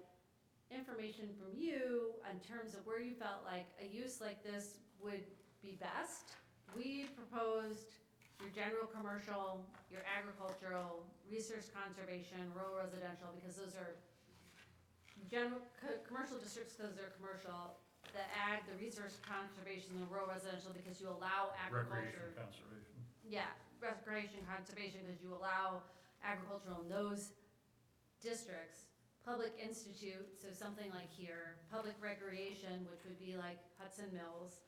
[SPEAKER 5] information from you in terms of where you felt like a use like this would be best. We proposed your general commercial, your agricultural, resource conservation, rural residential, because those are general, commercial districts, because they're commercial. The ag, the resource conservation, the rural residential, because you allow agriculture.
[SPEAKER 1] Recreation, conservation.
[SPEAKER 5] Yeah, recreation, conservation, because you allow agricultural in those districts. Public institute, so something like here, public recreation, which would be like Hudson Mills,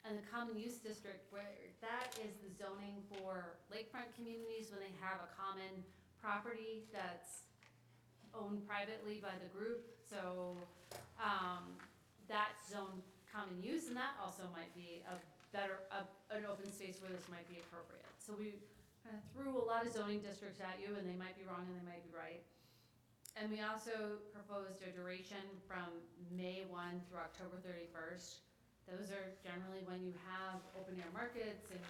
[SPEAKER 5] and the common use district, where that is the zoning for lakefront communities when they have a common property that's owned privately by the group. So that's zone common use, and that also might be a better, an open space where this might be appropriate. So we kind of threw a lot of zoning districts at you, and they might be wrong and they might be right. And we also proposed a duration from May 1 through October 31st. Those are generally when you have open air markets and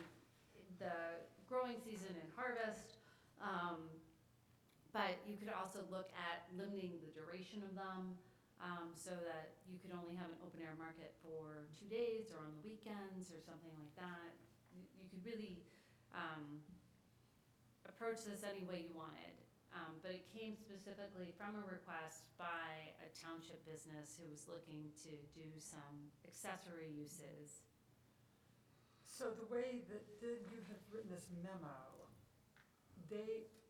[SPEAKER 5] the growing season and harvest. But you could also look at limiting the duration of them, so that you could only have an open air market for 2 days or on the weekends or something like that. You could really approach this any way you wanted. But it came specifically from a request by a township business who was looking to do some accessory uses.
[SPEAKER 4] So the way that you have written this memo,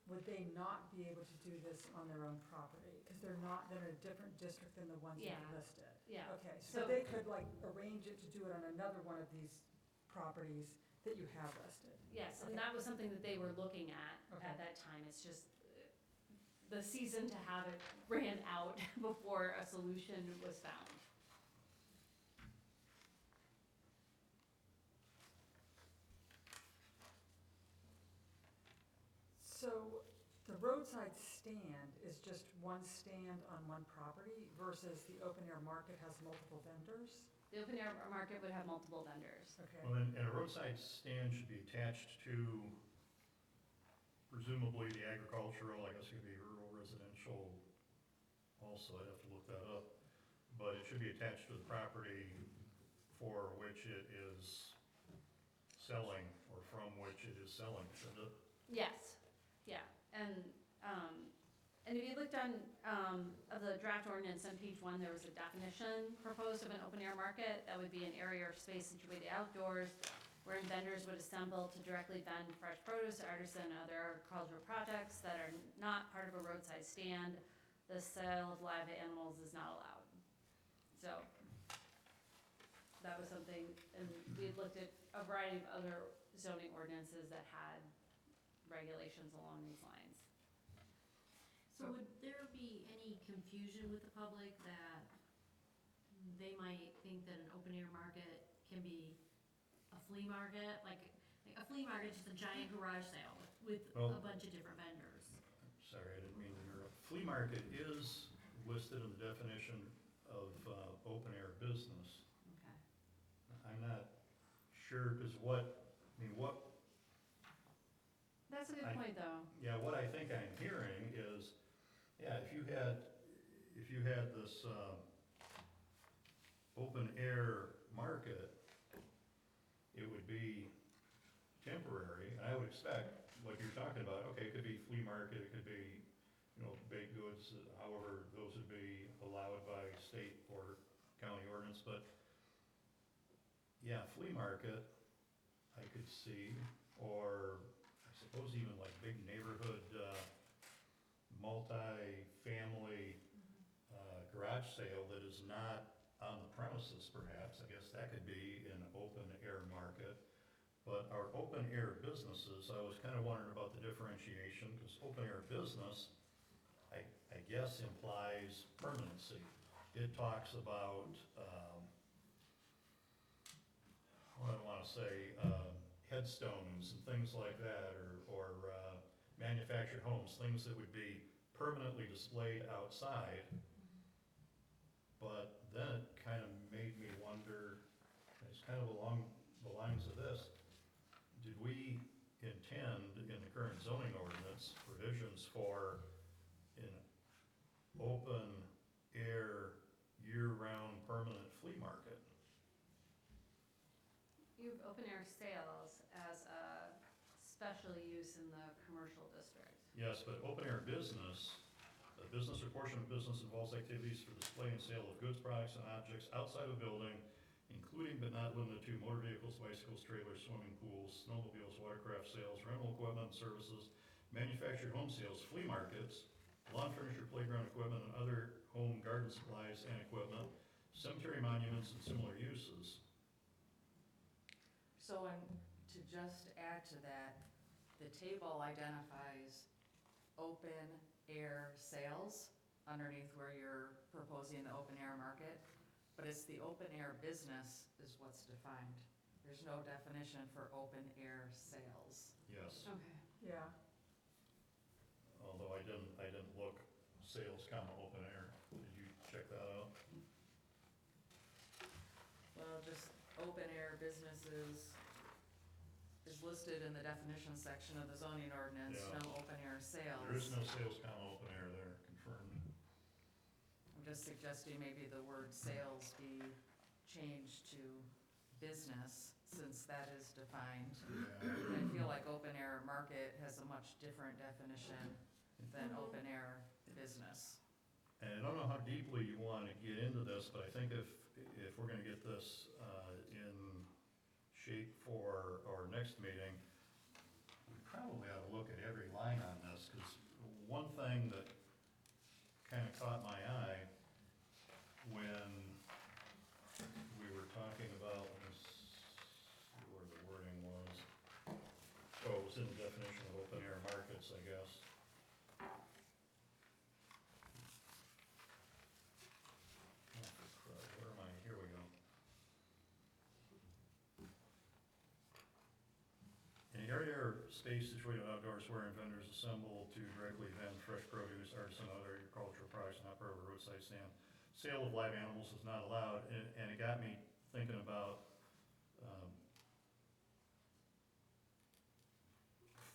[SPEAKER 4] would they not be able to do this on their own property? Because they're in a different district than the ones you
[SPEAKER 5] Yeah.
[SPEAKER 4] listed.
[SPEAKER 5] Yeah.
[SPEAKER 4] Okay, so they could like arrange it to do it on another one of these properties that you have listed.
[SPEAKER 5] Yes, and
[SPEAKER 4] Okay.
[SPEAKER 5] that was something that they were looking at
[SPEAKER 4] Okay.
[SPEAKER 5] that time. It's just the season to have it ran out before a solution was found.
[SPEAKER 4] So the roadside stand is just one stand on one property versus the open air market has multiple vendors?
[SPEAKER 5] The open air market would have multiple vendors.
[SPEAKER 4] Okay.
[SPEAKER 1] Well, then, and a roadside stand should be attached to presumably the agricultural, I guess it could be rural residential also, I'd have to look that up. But it should be attached to the property for which it is selling, or from which it is selling, shouldn't it?
[SPEAKER 5] Yes, yeah, and if you looked on, of the draft ordinance on page 1, there was a definition proposed of an open air market. That would be an area or space situated outdoors wherein vendors would assemble to directly vend fresh produce, artisan, and other agricultural products that are not part of a roadside stand. The sale of live animals is not allowed. So that was something, and we had looked at a variety of other zoning ordinances that had regulations along these lines.
[SPEAKER 2] So would there be any confusion with the public that they might think that an open air market can be a flea market, like a flea market's just a giant garage sale with
[SPEAKER 1] Well-
[SPEAKER 2] a bunch of different vendors.
[SPEAKER 1] Sorry, I didn't mean to interrupt. Flea market is listed in the definition of open-air business.
[SPEAKER 8] Okay.
[SPEAKER 1] I'm not sure, because what,
[SPEAKER 5] That's a good
[SPEAKER 1] I-
[SPEAKER 5] point, though.
[SPEAKER 1] yeah, what I think I'm hearing is, yeah, if you had this open-air market, it would be temporary, and I would expect, like you're talking about, okay, it could be flea market, it could be, baked goods, however, those would be allowed by state or county ordinance, but yeah, flea market, I could see, or I suppose even like big neighborhood, multi-family, garage sale that is not on the premises perhaps, I guess that could be an open-air market. But our open-air businesses, I was kind of wondering about the differentiation, because open-air business, I guess implies permanency. It talks about, what do I want to say, headstones and things like that, or manufactured homes, things that would be permanently displayed outside. But then it kind of made me wonder, it's kind of along the lines of this, did we intend in the current zoning ordinance provisions for an open-air, year-round permanent flea market?
[SPEAKER 5] You have open-air sales as a special use in the commercial district.
[SPEAKER 1] Yes, but open-air business, a business or portion of business involves activities for display and sale of goods, products, and objects outside of a building, including but not limited to motor vehicles, bicycles, trailers, swimming pools, snowmobiles, watercraft sales, rental equipment, services, manufactured home sales, flea markets, lawn furniture, playground equipment, and other home garden supplies and equipment, cemetery monuments, and similar uses.
[SPEAKER 7] So, and to just add to that, the table identifies open-air sales underneath where you're proposing the open-air market, but it's the open-air business is what's defined. There's no definition for open-air sales.
[SPEAKER 1] Yes,
[SPEAKER 5] Okay.
[SPEAKER 4] Yeah,
[SPEAKER 1] although I didn't look sales comma open air. Did you check that out?
[SPEAKER 7] Well, just open-air businesses is listed in the definition section of the zoning ordinance,
[SPEAKER 1] Yeah.
[SPEAKER 7] no open-air sales.
[SPEAKER 1] There is no sales comma open air there, confirmed.
[SPEAKER 7] I'm just suggesting maybe the word sales be changed to business, since that is defined.
[SPEAKER 1] Yeah.
[SPEAKER 7] I feel like open-air market has a much different definition than open-air business.
[SPEAKER 1] And I don't know how deeply you want to get into this, but I think if we're gonna get this in shape for our next meeting, we probably ought to look at every line on this, because one thing that kind of caught my eye when we were talking about, let's see where the wording was. Oh, it was in the definition of open air markets, I guess. Where am I? Here we go. An area or space situated outdoors wherein vendors assemble to directly vend fresh produce, artisan, other agricultural products, not part of a roadside stand. Sale of live animals is not allowed, and it got me thinking about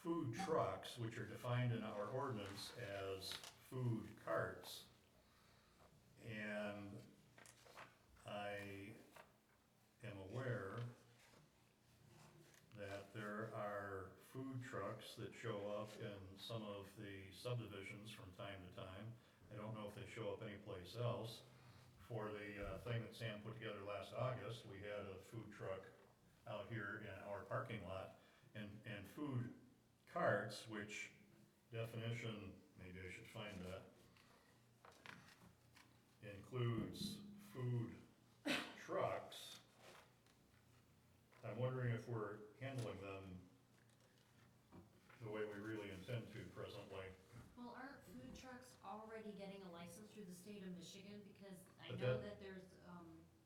[SPEAKER 1] food trucks, which are defined in our ordinance as food carts. And I am aware that there are food trucks that show up in some of the subdivisions from time to time. I don't know if they show up anyplace else. For the thing that Sam put together last August, we had a food truck out here in our parking lot. And food carts, which definition, maybe I should find that, includes food trucks. I'm wondering if we're handling them the way we really intend to presently.
[SPEAKER 2] Well, aren't food trucks already getting a license through the state of Michigan? Because I
[SPEAKER 1] But
[SPEAKER 2] know
[SPEAKER 1] that-
[SPEAKER 2] that there's,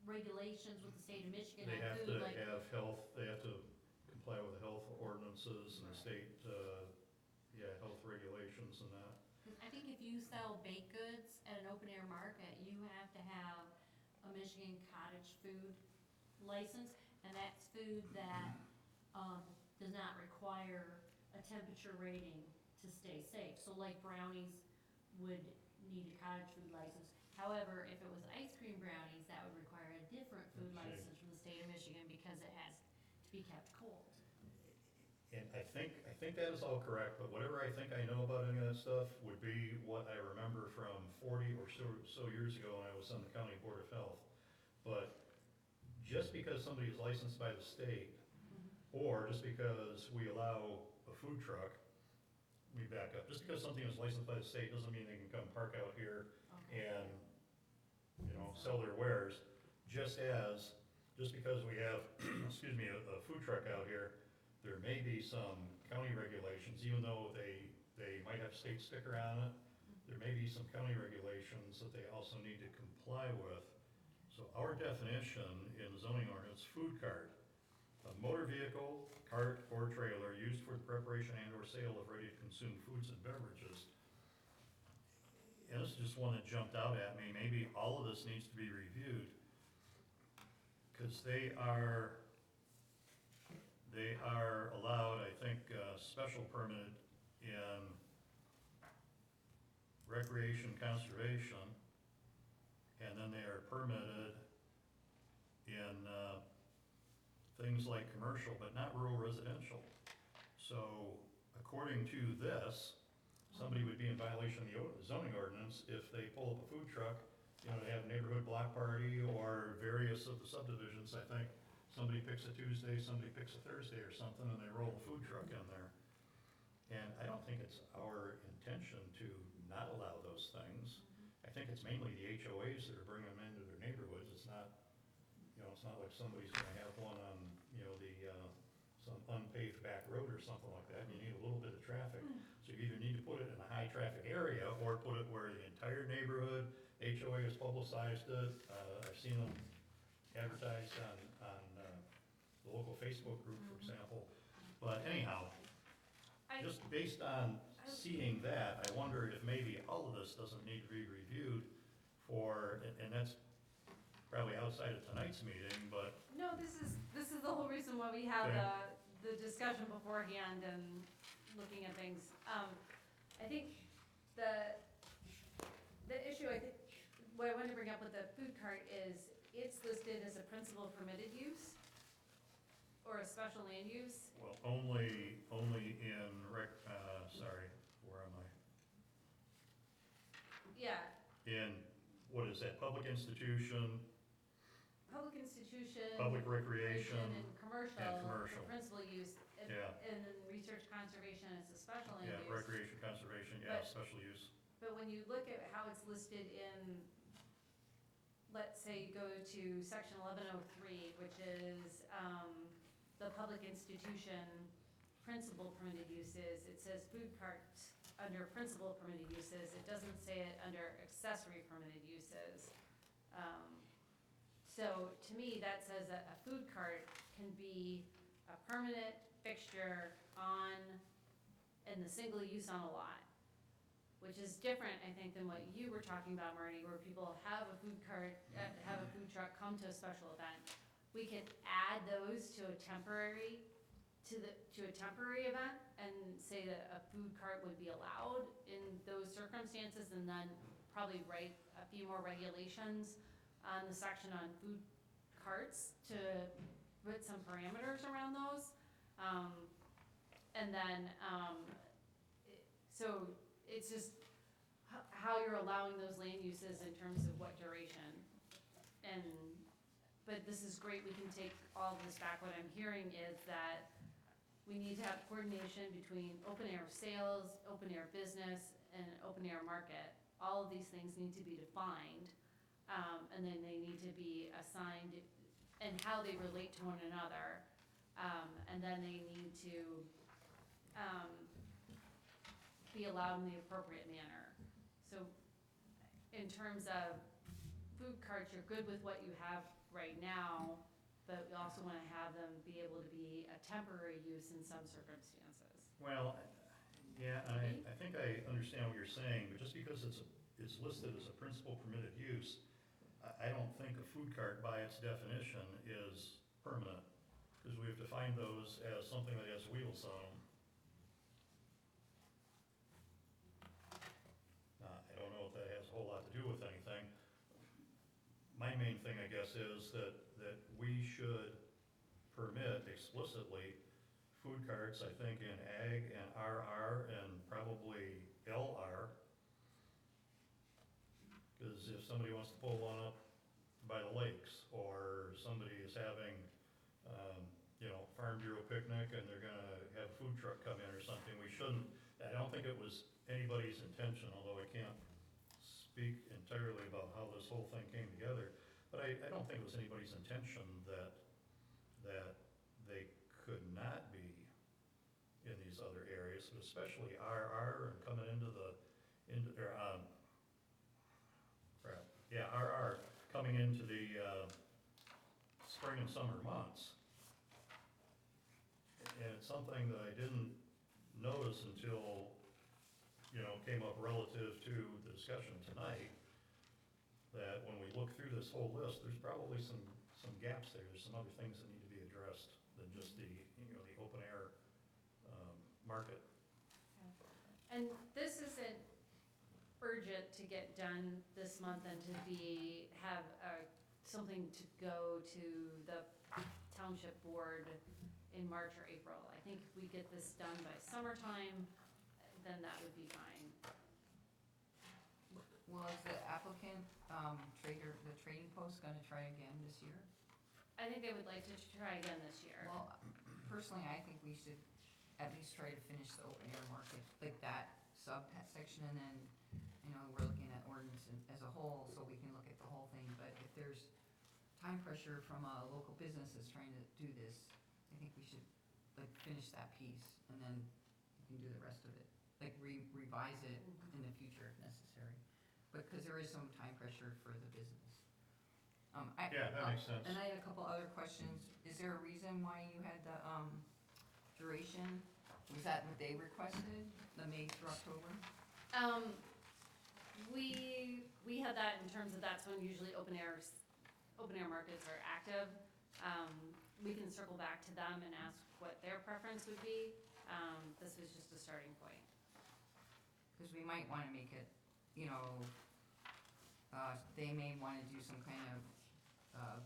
[SPEAKER 2] regulations with the state of Michigan
[SPEAKER 1] They
[SPEAKER 2] on
[SPEAKER 1] have
[SPEAKER 2] food,
[SPEAKER 1] to
[SPEAKER 2] like,
[SPEAKER 1] have health, they have to comply with the health ordinances and the state, health regulations and that.
[SPEAKER 2] 'cause I think if you sell baked goods at an open air market, you have to have a Michigan cottage food license, and that's food that, does not require a temperature rating to stay safe. So like brownies would need a cottage food license. However, if it was ice cream brownies, that would require a different food
[SPEAKER 1] Okay.
[SPEAKER 2] license from the state of Michigan because it has to be kept cold.
[SPEAKER 1] And I think that is all correct, but whatever I think I know about any of that stuff would be what I remember from 40 or so years ago when I was on the county board of health. But just because somebody is licensed by the state, or just because we allow a food truck, let me back up, just because something is licensed by the state doesn't mean they can come park out here and, sell their wares. Just because we have, excuse me, a food truck out here, there may be some county regulations, even though they might have state sticker on it, there may be some county regulations that they also need to comply with. So our definition in the zoning ordinance, food cart, a motor vehicle, cart, or trailer used for the preparation and or sale of ready-to-consume foods and beverages. And this is just one that jumped out at me, maybe all of this needs to be reviewed, because they are allowed, I think, special permit in recreation conservation, and then they are permitted in things like commercial, but not rural residential. So according to this, somebody would be in violation of the zoning ordinance if they pull up a food truck, they have a neighborhood block party or various of the subdivisions, I think. Somebody picks a Tuesday, somebody picks a Thursday or something, and they roll a food truck in there. And I don't think it's our intention to not allow those things. I think it's mainly the HOAs that are bringing them into their neighborhoods. It's not, it's not like somebody's gonna have one on, some unpaved back road or something like that. You need a little bit of traffic. So you either need to put it in a high traffic area or put it where the entire neighborhood, HOA has publicized it. I've seen them advertised on the local Facebook group, for example. But anyhow, just based on seeing that, I wonder if maybe all of this doesn't need to be reviewed and that's probably outside of tonight's meeting, but.
[SPEAKER 5] No, this is the whole reason why we have
[SPEAKER 1] Okay.
[SPEAKER 5] the discussion beforehand and looking at things. I think the issue, what I wanted to bring up with the food cart is it's listed as a principal permitted use or a special land use.
[SPEAKER 1] Well, only in where am I?
[SPEAKER 5] Yeah,
[SPEAKER 1] In, what is that, public institution,
[SPEAKER 5] public institution.
[SPEAKER 1] public recreation,
[SPEAKER 5] And commercial.
[SPEAKER 1] and commercial.
[SPEAKER 5] For principal use.
[SPEAKER 1] Yeah.
[SPEAKER 5] And then research conservation is a special land
[SPEAKER 1] yeah,
[SPEAKER 5] use.
[SPEAKER 1] recreation, conservation, yeah,
[SPEAKER 5] But-
[SPEAKER 1] special use.
[SPEAKER 5] But when you look at how it's listed in, let's say you go to section 1103, which is the public institution principal permitted uses, it says food carts under principal permitted uses. It doesn't say it under accessory permitted uses. So to me, that says that a food cart can be a permanent fixture in the single use on a lot, which is different, I think, than what you were talking about, Marty, where people have a food cart, have a food truck come to a special event. We could add those to a temporary event and say that a food cart would be allowed in those circumstances, and then probably write a few more regulations on the section on food carts to put some parameters around those. And then, so it's just how you're allowing those land uses in terms of what duration. But this is great, we can take all of this back. What I'm hearing is that we need to have coordination between open air sales, open air business, and open air market. All of these things need to be defined, and then they need to be assigned and how they relate to one another. And then they need to be allowed in the appropriate manner. So in terms of food carts, you're good with what you have right now, but we also wanna have them be able to be a temporary use in some circumstances.
[SPEAKER 1] Well, yeah, I think I understand what you're saying, but just because it's listed as a principal permitted use, I don't think a food cart by its definition is permanent, because we have defined those as something that has wheels on them. I don't know if that has a whole lot to do with anything. My main thing, I guess, is that we should permit explicitly food carts, I think, in ag and RR and probably LR. Because if somebody wants to pull one up by the lakes, or somebody is having, Farm Bureau picnic and they're gonna have a food truck come in or something, we shouldn't, I don't think it was anybody's intention, although I can't speak entirely about how this whole thing came together, but I don't think it was anybody's intention that they could not be in these other areas, but especially RR and coming RR, coming into the spring and summer months. And it's something that I didn't notice until, came up relative to the discussion tonight, that when we look through this whole list, there's probably some gaps there. There's some other things that need to be addressed than just the open air market.
[SPEAKER 5] And this isn't urgent to get done this month and to have something to go to the township board in March or April. I think if we get this done by summertime, then that would be fine.
[SPEAKER 8] Well, is the applicant, the trading post gonna try again this year?
[SPEAKER 5] I think they would like to try again this year.
[SPEAKER 8] Well, personally, I think we should at least try to finish the open air market, like that section, and then, we're looking at ordinance as a whole, so we can look at the whole thing, but if there's time pressure from a local business that's trying to do this, I think we should, finish that piece, and then you can do the rest of it, revise it in the future if necessary, because there is some time pressure for the business.
[SPEAKER 1] Yeah, that makes sense.
[SPEAKER 8] And I had a couple other questions. Is there a reason why you had the, duration? Was that what they requested, the May through October?
[SPEAKER 5] We had that in terms of that's when usually open air markets are active. We can circle back to them and ask what their preference would be. This was just a starting point.
[SPEAKER 8] Because we might wanna make it, they may wanna do some kind of,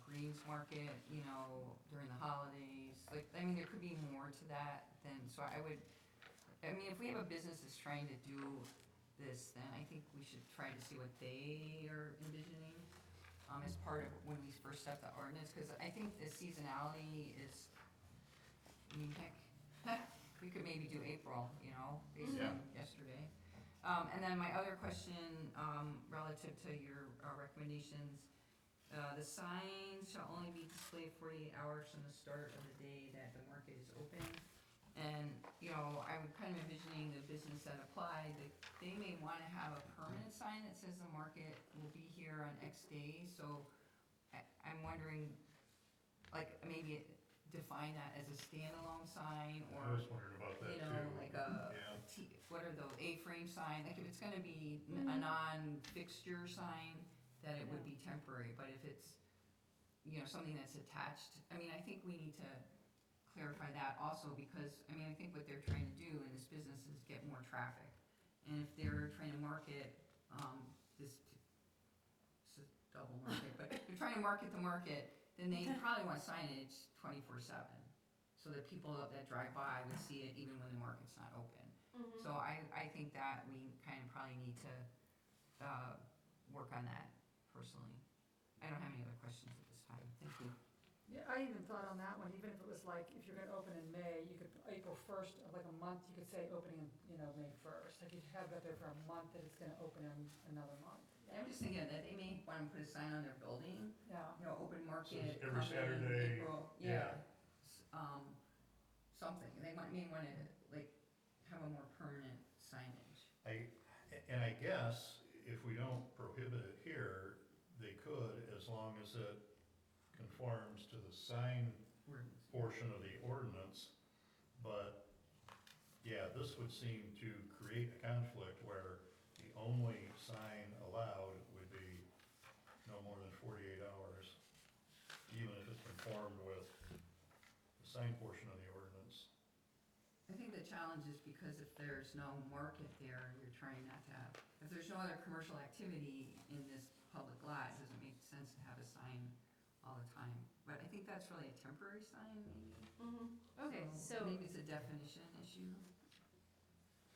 [SPEAKER 8] greens market, during the holidays. There could be more to that than, so if we have a business that's trying to do this, then I think we should try to see what they are envisioning, as part of when we first set the ordinance, because I think the seasonality is, heck, we could maybe do April, based
[SPEAKER 1] Yeah.
[SPEAKER 8] on yesterday. And then my other question, relative to your recommendations, the signs shall only be displayed 48 hours from the start of the day that the market is open. And, I'm kind of envisioning the business that applied, that they may wanna have a permanent sign that says the market will be here on X days, so I'm wondering, maybe define that as a standalone sign,
[SPEAKER 1] I
[SPEAKER 8] or,
[SPEAKER 1] was wondering about that too.
[SPEAKER 8] like a,
[SPEAKER 1] Yeah.
[SPEAKER 8] what are those, A-frame sign, if it's gonna be a non-fixture sign, that it would be temporary, but if it's, something that's attached, I think we need to clarify that also, because, I think what they're trying to do in this business is get more traffic. And if they're trying to market, this double market, but if they're trying to market the market, then they probably want signage 24/7, so that people that drive by would see it even when the market's not open. So I think that we kind of probably need to, work on that personally. I don't have any other questions at this time, thank you.
[SPEAKER 4] Yeah, I even thought on that one, even if it was if you're gonna open in May, you could, April 1st, a month, you could say opening, May 1st. You'd have it there for a month that it's gonna open in another month.
[SPEAKER 8] I'm just thinking that they may want to put a sign on their building,
[SPEAKER 4] Yeah.
[SPEAKER 8] open market.
[SPEAKER 1] So every
[SPEAKER 8] coming
[SPEAKER 1] Saturday,
[SPEAKER 8] April,
[SPEAKER 1] yeah.
[SPEAKER 8] Something, they may want to, have a more permanent signage.
[SPEAKER 1] I guess if we don't prohibit it here, they could long as it conforms to the sign
[SPEAKER 8] Ordinance.
[SPEAKER 1] portion of the ordinance. But, yeah, this would seem to create a conflict where the only sign allowed would be no more than 48 hours, even if it's conformed with the sign portion of the ordinance.
[SPEAKER 8] I think the challenge is because if there's no market there, you're trying not to have, if there's no other commercial activity in this public lot, it doesn't make sense to have a sign all the time. But I think that's really a temporary sign, maybe.
[SPEAKER 5] Okay, so,
[SPEAKER 8] Maybe it's a definition issue,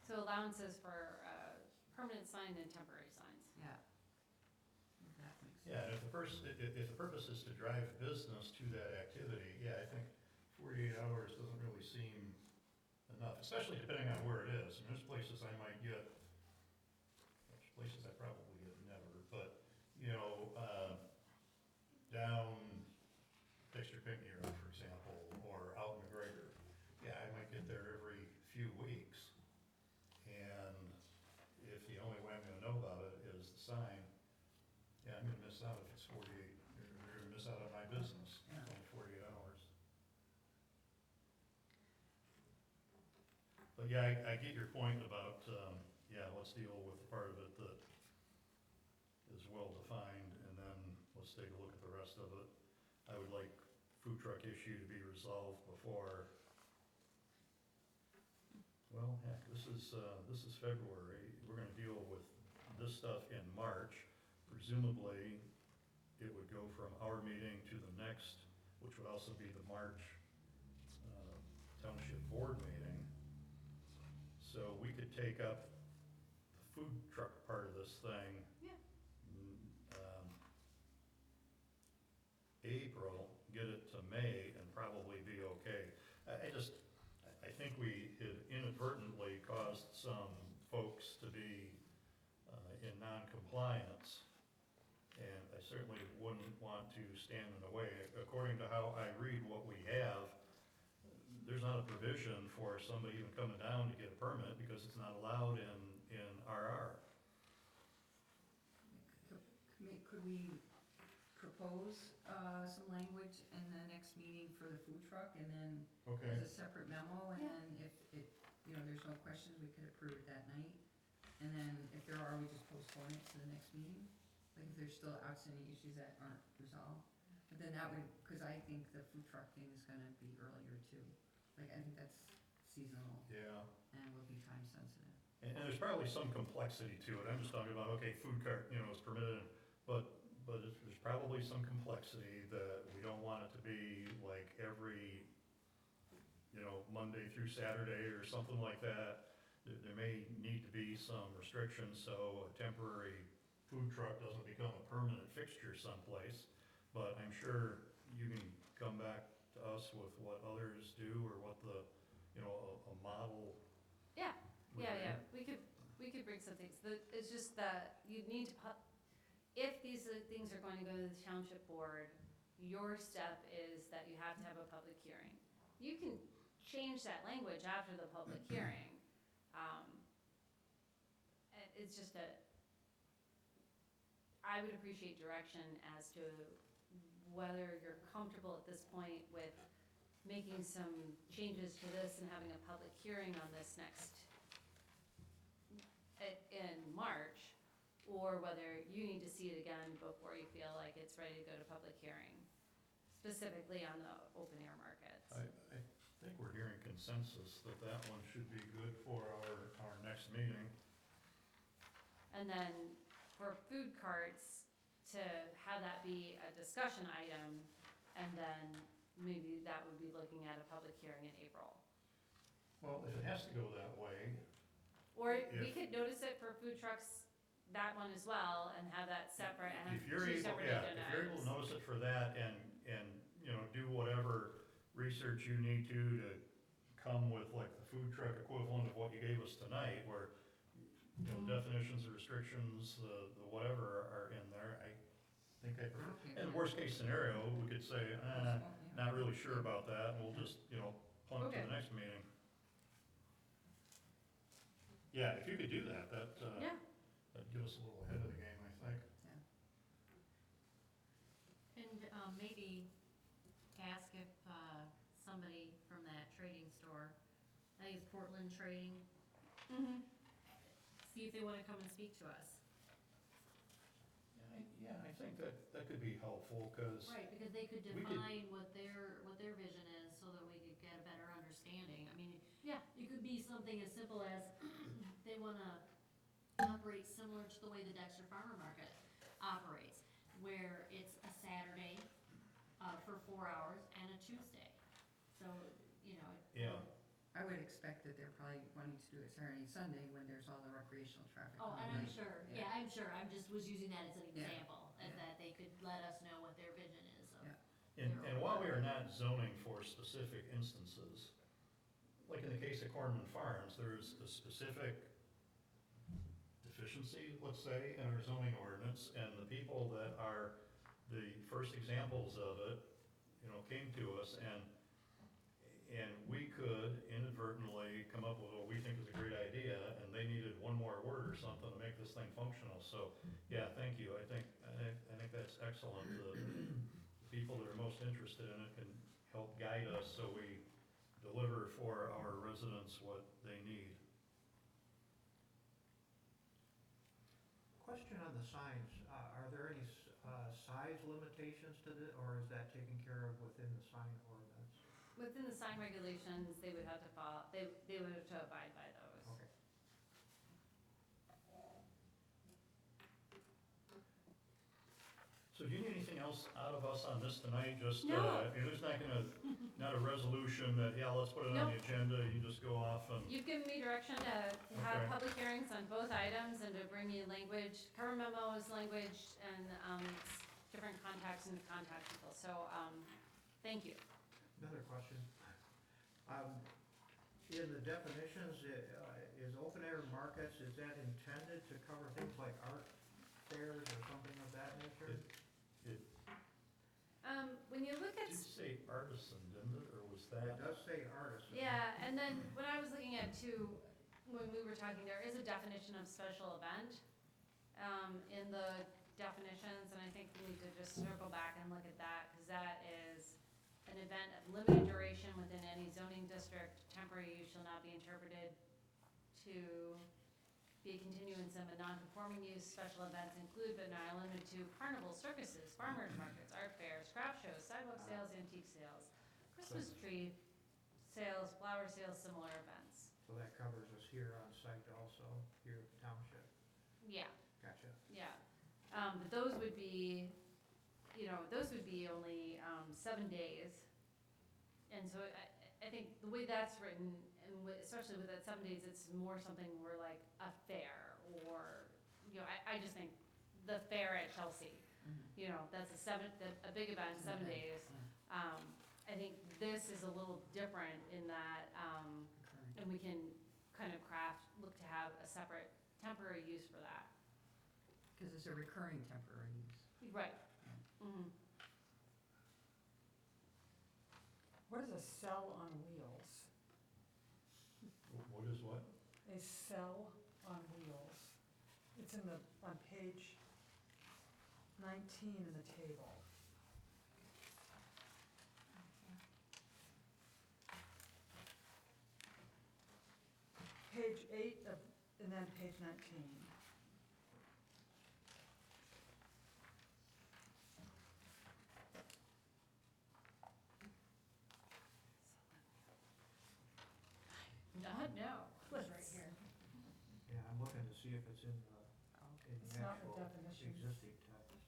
[SPEAKER 5] so allowances for, permanent sign and temporary signs.
[SPEAKER 8] yeah. If that makes sense.
[SPEAKER 1] Yeah, and if the purpose is to drive business to that activity, yeah, I think 48 hours doesn't really seem enough, especially depending on where it is. And there's places I might get, there's places I probably get never, but, down Dexter Pinckney Road, for example, or out in McGregor. Yeah, I might get there every few weeks. And if the only way I'm gonna know about it is the sign, yeah, I'm gonna miss out if it's 48, you're gonna miss out on my business, it's only 48 hours. But yeah, I get your point about, yeah, let's deal with the part of it that is well-defined, and then let's take a look at the rest of it. I would like food truck issue to be resolved before, well, heck, this is February, we're gonna deal with this stuff in March. Presumably, it would go from our meeting to the next, which would also be the March Township Board meeting. So we could take up the food truck part of this thing.
[SPEAKER 5] Yeah.
[SPEAKER 1] April, get it to May, and probably be okay. I think we had inadvertently caused some folks to be in non-compliance, and I certainly wouldn't want to stand in the way. According to how I read what we have, there's not a provision for somebody even coming down to get a permit because it's not allowed in RR.
[SPEAKER 8] Could we propose some language in the next meeting for the food truck, and then
[SPEAKER 1] Okay.
[SPEAKER 8] as a separate memo, and then if it, there's no questions, we could approve it that night? And then if there are, we just postpone it to the next meeting? Like if there's still outstanding issues that aren't resolved? But then that would, because I think the food truck thing is gonna be earlier too. Like, I think that's seasonal
[SPEAKER 1] Yeah.
[SPEAKER 8] and will be time sensitive.
[SPEAKER 1] And there's probably some complexity to it. I'm just talking about, okay, food cart, is permitted, but there's probably some complexity that we don't want it to be like every, Monday through Saturday or something like that. There may need to be some restrictions so a temporary food truck doesn't become a permanent fixture someplace. But I'm sure you can come back to us with what others do or what the, a model.
[SPEAKER 5] Yeah,
[SPEAKER 1] would
[SPEAKER 5] yeah,
[SPEAKER 1] be.
[SPEAKER 5] yeah, we could bring some things, it's just that you need to, if these things are going to go to the township board, your step is that you have to have a public hearing. You can change that language after the public hearing. It's just I would appreciate direction as to whether you're comfortable at this point with making some changes to this and having a public hearing on this in March, or whether you need to see it again before you feel like it's ready to go to public hearing, specifically on the open air markets.
[SPEAKER 1] I think we're hearing consensus that one should be good for our next meeting.
[SPEAKER 5] And then for food carts, to have that be a discussion item, and then maybe that would be looking at a public hearing in April.
[SPEAKER 1] Well, if it has to go that way,
[SPEAKER 5] Or we
[SPEAKER 1] If-
[SPEAKER 5] could notice it for food trucks, that one as well, and have that separate, and have
[SPEAKER 1] if you're
[SPEAKER 5] two
[SPEAKER 1] able,
[SPEAKER 5] separate
[SPEAKER 1] yeah,
[SPEAKER 5] agenda
[SPEAKER 1] if you're able to
[SPEAKER 5] items.
[SPEAKER 1] notice it for that and, do whatever research you need to come with like the food truck equivalent of what you gave us tonight, where, definitions or restrictions, the whatever are in there, I think I prefer.
[SPEAKER 8] Okay.
[SPEAKER 1] And worst case scenario, we could say,
[SPEAKER 8] Yeah.
[SPEAKER 1] not really sure about that, and we'll just, punt to
[SPEAKER 5] Okay.
[SPEAKER 1] the next meeting. Yeah, if you could do that,
[SPEAKER 5] Yeah,
[SPEAKER 1] that'd give us a little ahead of the game, I think.
[SPEAKER 2] maybe ask if, somebody from that trading store, I think it's Portland Trading, see if they wanna come and speak to us.
[SPEAKER 1] Yeah, I think that could be helpful, cause,
[SPEAKER 2] Right, because they could
[SPEAKER 1] We could-
[SPEAKER 2] define what their vision is, so that we could get a better understanding. I mean, yeah, it could be something as simple as, they wanna operate similar to the way the Dexter Farmer Market operates, where it's a Saturday, for 4 hours, and a Tuesday. So, you know.
[SPEAKER 1] yeah,
[SPEAKER 8] I would expect that they're probably wanting to do it Saturday, Sunday, when there's all the recreational traffic.
[SPEAKER 2] Oh, and
[SPEAKER 8] coming
[SPEAKER 2] I'm
[SPEAKER 8] in.
[SPEAKER 2] sure,
[SPEAKER 8] Yeah.
[SPEAKER 2] yeah, I'm sure, I'm just was using that as an
[SPEAKER 8] Yeah.
[SPEAKER 2] example, and
[SPEAKER 8] Yeah.
[SPEAKER 2] that they could let us know what their vision is of.
[SPEAKER 8] Yeah.
[SPEAKER 1] and while we are not zoning for specific instances, like in the case of Cornman Farms, there's a specific deficiency, let's say, in our zoning ordinance, and the people that are the first examples of it, you know, came to us, and we could inadvertently come up with what we think is a great idea, and they needed one more word or something to make this thing functional. So, yeah, thank you. I think that's excellent. The people that are most interested in it can help guide us so we deliver for our residents what they need.
[SPEAKER 3] Question on the signs, are there any size limitations to this, or is that taken care of within the sign ordinance?
[SPEAKER 5] Within the sign regulations, they would have to follow, they would have to abide by those.
[SPEAKER 3] Okay.
[SPEAKER 1] So do you need anything else out of us on this tonight? Just,
[SPEAKER 5] No.
[SPEAKER 1] there's not a resolution that, yeah, let's put it on the
[SPEAKER 5] Nope.
[SPEAKER 1] agenda, you just go off and,
[SPEAKER 5] You've given me direction to have
[SPEAKER 1] Okay.
[SPEAKER 5] public hearings on both items and to bring me language, cover memos, language, and, different contacts and contact people, so, thank you.
[SPEAKER 3] Another question. In the definitions, is open air markets, is that intended to cover things like art fairs or something of that nature?
[SPEAKER 5] When you look
[SPEAKER 1] did
[SPEAKER 5] at,
[SPEAKER 1] you say artisan, didn't it, or was
[SPEAKER 3] It
[SPEAKER 1] that?
[SPEAKER 3] does say artisan.
[SPEAKER 5] yeah, and then when I was looking at too, when we were talking, there is a definition of special event, in the definitions, and I think we need to just circle back and look at that, because that is an event of limited duration within any zoning district. Temporary use shall not be interpreted to be a continuance of a non-conforming use. Special events include but not limited to carnival, circuses, farmers markets, art fairs, craft shows, sidewalk sales, antique sales, Christmas tree sales, flower sales, similar events.
[SPEAKER 3] So that covers us here on site also, here at the township.
[SPEAKER 5] Yeah,
[SPEAKER 3] Gotcha.
[SPEAKER 5] yeah. But those would be, those would be only 7 days. And so I think the way that's written, and especially with that 7 days, it's more something more like a fair, or, I just think the fair at Chelsea, that's a big event, 7 days. I think this is a little different in that, and we can kind of look to have a separate temporary use for that.
[SPEAKER 8] Because it's a recurring temporary use.
[SPEAKER 5] Right. Mhm.
[SPEAKER 4] What is a cell on wheels?
[SPEAKER 1] What is what?
[SPEAKER 4] A cell on wheels. It's on page 19 in the table. Page 8 and then page 19.
[SPEAKER 5] No.
[SPEAKER 2] It's right here.
[SPEAKER 3] Yeah, I'm looking to see if it's in the
[SPEAKER 4] It's not the
[SPEAKER 3] actual
[SPEAKER 4] definition.
[SPEAKER 3] existing text.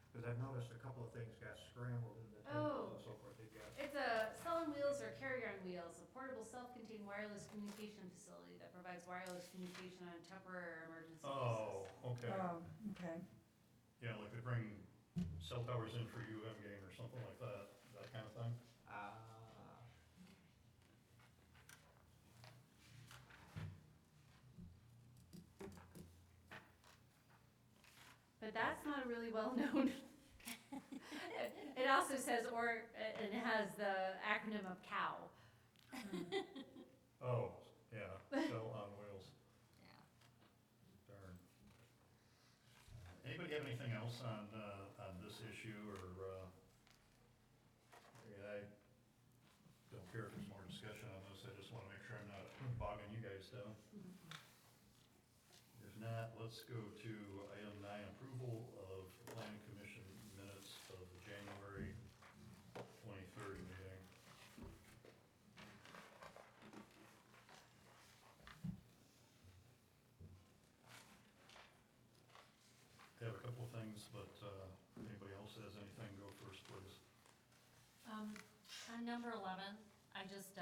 [SPEAKER 3] Because I've noticed a couple of things got scrambled in the
[SPEAKER 5] Oh.
[SPEAKER 3] table and so forth. They've got,
[SPEAKER 5] It's a cell on wheels or carrier on wheels, a portable self-contained wireless communication facility that provides wireless communication on temporary or emergency
[SPEAKER 1] Oh,
[SPEAKER 5] basis.
[SPEAKER 1] okay.
[SPEAKER 4] Okay.
[SPEAKER 1] Yeah, like they bring cell towers in for UM game or something like that kind of thing?
[SPEAKER 5] But that's not a really well-known. It also says, and it has the acronym of COW.
[SPEAKER 1] Oh, yeah, cell on wheels,
[SPEAKER 2] Yeah.
[SPEAKER 1] darn. Anybody have anything else on this issue, or, that, let's go to item 9, approval of planning commission minutes of the January 23rd meeting. I have a couple of things, but anybody else has anything, go first, please.
[SPEAKER 2] On number 11, I just,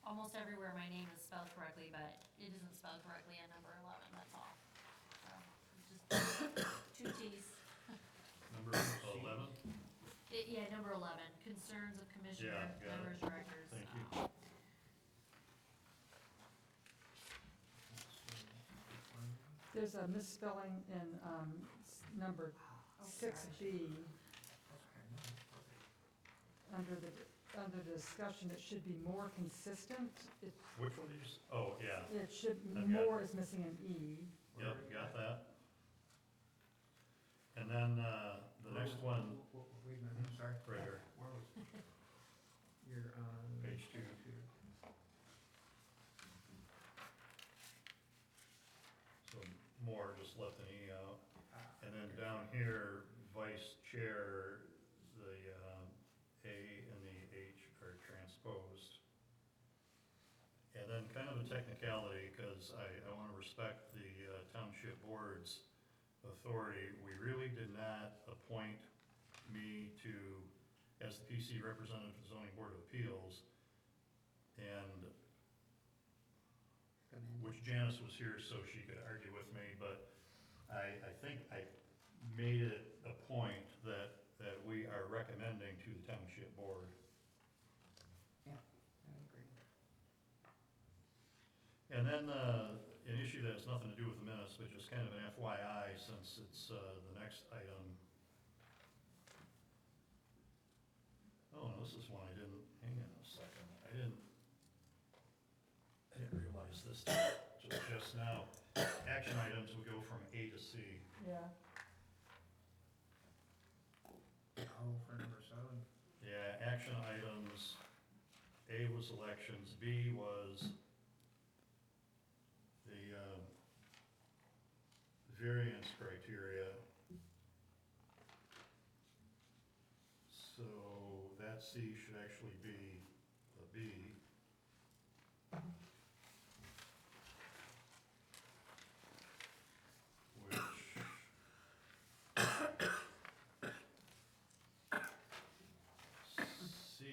[SPEAKER 2] almost everywhere my name is spelled correctly, but it isn't spelled correctly on number 11, that's all. So, just 2 Ts.
[SPEAKER 1] Number 11?
[SPEAKER 2] Yeah, number 11, concerns of commissioner,
[SPEAKER 1] Yeah, got it.
[SPEAKER 2] members, directors.
[SPEAKER 1] Thank you.
[SPEAKER 4] There's a misspelling in, number
[SPEAKER 2] Oh,
[SPEAKER 4] 6B, under discussion, it should be more consistent.
[SPEAKER 1] Which one did you, oh, yeah,
[SPEAKER 4] It should,
[SPEAKER 1] Okay.
[SPEAKER 4] more is missing an E.
[SPEAKER 1] yep, got that. And then, the next one,
[SPEAKER 3] Wait a minute, I'm sorry.
[SPEAKER 1] right here,
[SPEAKER 3] Where was, you're on.
[SPEAKER 1] Page 2. so more, just left an E out. And then down here, vice chair, the, A and the H are transposed. And then kind of a technicality, because I wanna respect the township board's authority, we really did not appoint me to, as the PC representative of the zoning board of appeals, and which Janice was here so she could argue with me, but I think I made it a point that we are recommending to the township board.
[SPEAKER 8] I agree.
[SPEAKER 1] And then, an issue that has nothing to do with the minutes, but just kind of an FYI, since it's, the next item. Oh, no, this is one I didn't, hang on a second, I didn't realize this till just now. Action items would go from A to C.
[SPEAKER 4] Yeah.
[SPEAKER 3] Oh, for number 7.
[SPEAKER 1] Yeah, action items, A was elections, B was the, variance criteria. So that C should actually be a B. Which C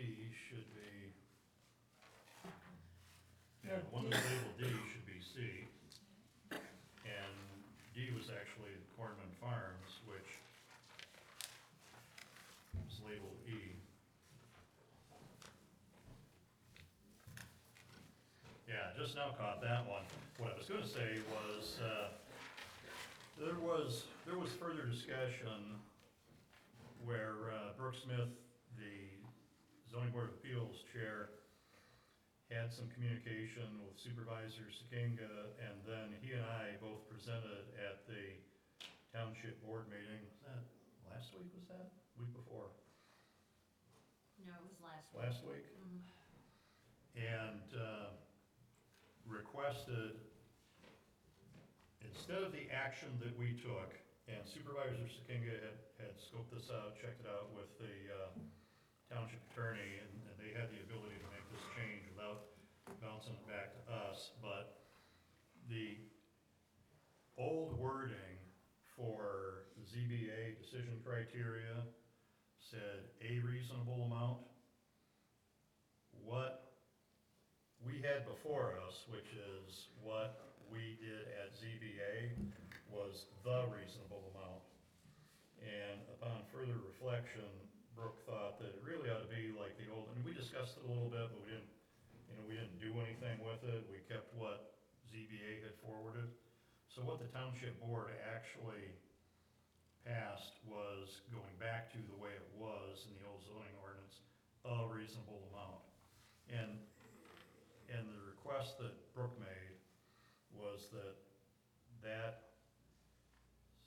[SPEAKER 1] should be, yeah, the one that's labeled D should be C. And D was actually Cornman Farms, which is labeled E. Yeah, just now caught that one. What I was gonna say was, there was further discussion where, Brooke Smith, the zoning board of appeals chair, had some communication with Supervisor Sakinga, and then he and I both presented at the township board meeting. Was that last week, was that? Week before?
[SPEAKER 2] No, it was last week.
[SPEAKER 1] Last week?
[SPEAKER 2] Mhm.
[SPEAKER 1] And requested, instead of the action that we took, and Supervisor Sakinga had scoped this out, checked it out with the township attorney, and they had the ability to make this change without bouncing it back to us, but the old wording for ZBA decision criteria said a reasonable amount. What we had before us, which is what we did at ZBA, was the reasonable amount. And upon further reflection, Brooke thought that it really ought to be like the old, and we discussed it a little bit, but we didn't do anything with it. We kept what ZBA had forwarded. So what the township board actually passed was going back to the way it was in the old zoning ordinance, a reasonable amount. And the request that Brooke made was that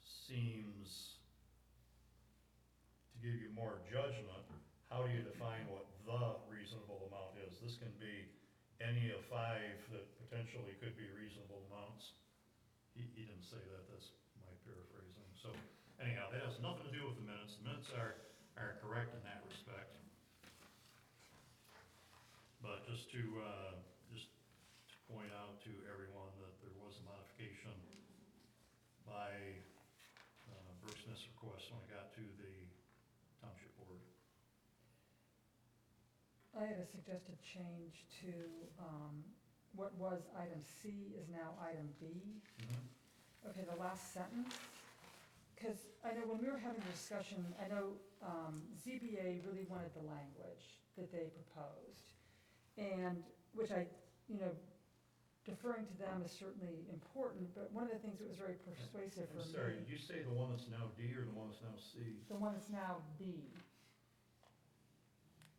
[SPEAKER 1] seems to give you more judgment. How do you define what the reasonable amount is? This can be any of 5 that potentially could be reasonable amounts. he didn't say that, that's my paraphrasing. So anyhow, that has nothing to do with the minutes. The minutes are correct in that respect. But just to point out to everyone that there was a modification by Brooks Smith's request when it got to the township board.
[SPEAKER 4] I had a suggested change to, what was item C is now item B. Okay, the last sentence, because I know when we were having a discussion, I know ZBA really wanted the language that they proposed. And, which I, deferring to them is certainly important, but one of the things that was very persuasive for
[SPEAKER 1] I'm
[SPEAKER 4] me.
[SPEAKER 1] sorry, did you say the one that's now D or the one that's now C?
[SPEAKER 4] The one that's now B.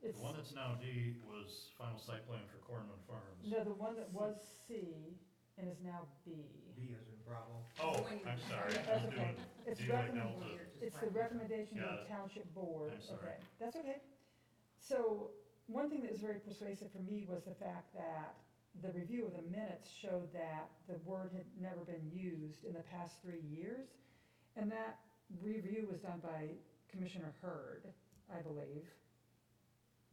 [SPEAKER 4] It's,
[SPEAKER 1] The one that's now D was final site plan for Cornman Farms.
[SPEAKER 4] no, the one that was C and is now B.
[SPEAKER 3] B as in Bravo.
[SPEAKER 1] Oh, I'm sorry,
[SPEAKER 4] That's
[SPEAKER 1] I'm
[SPEAKER 4] okay.
[SPEAKER 1] doing
[SPEAKER 4] It's
[SPEAKER 1] D like
[SPEAKER 4] recommend,
[SPEAKER 1] Delta.
[SPEAKER 4] it's the recommendation
[SPEAKER 1] Got
[SPEAKER 4] of the
[SPEAKER 1] it.
[SPEAKER 4] township board.
[SPEAKER 1] I'm sorry.
[SPEAKER 4] Okay, that's okay. So, one thing that was very persuasive for me was the fact that the review of the minutes showed that the word had never been used in the past 3 years. And that review was done by Commissioner Hurd, I believe.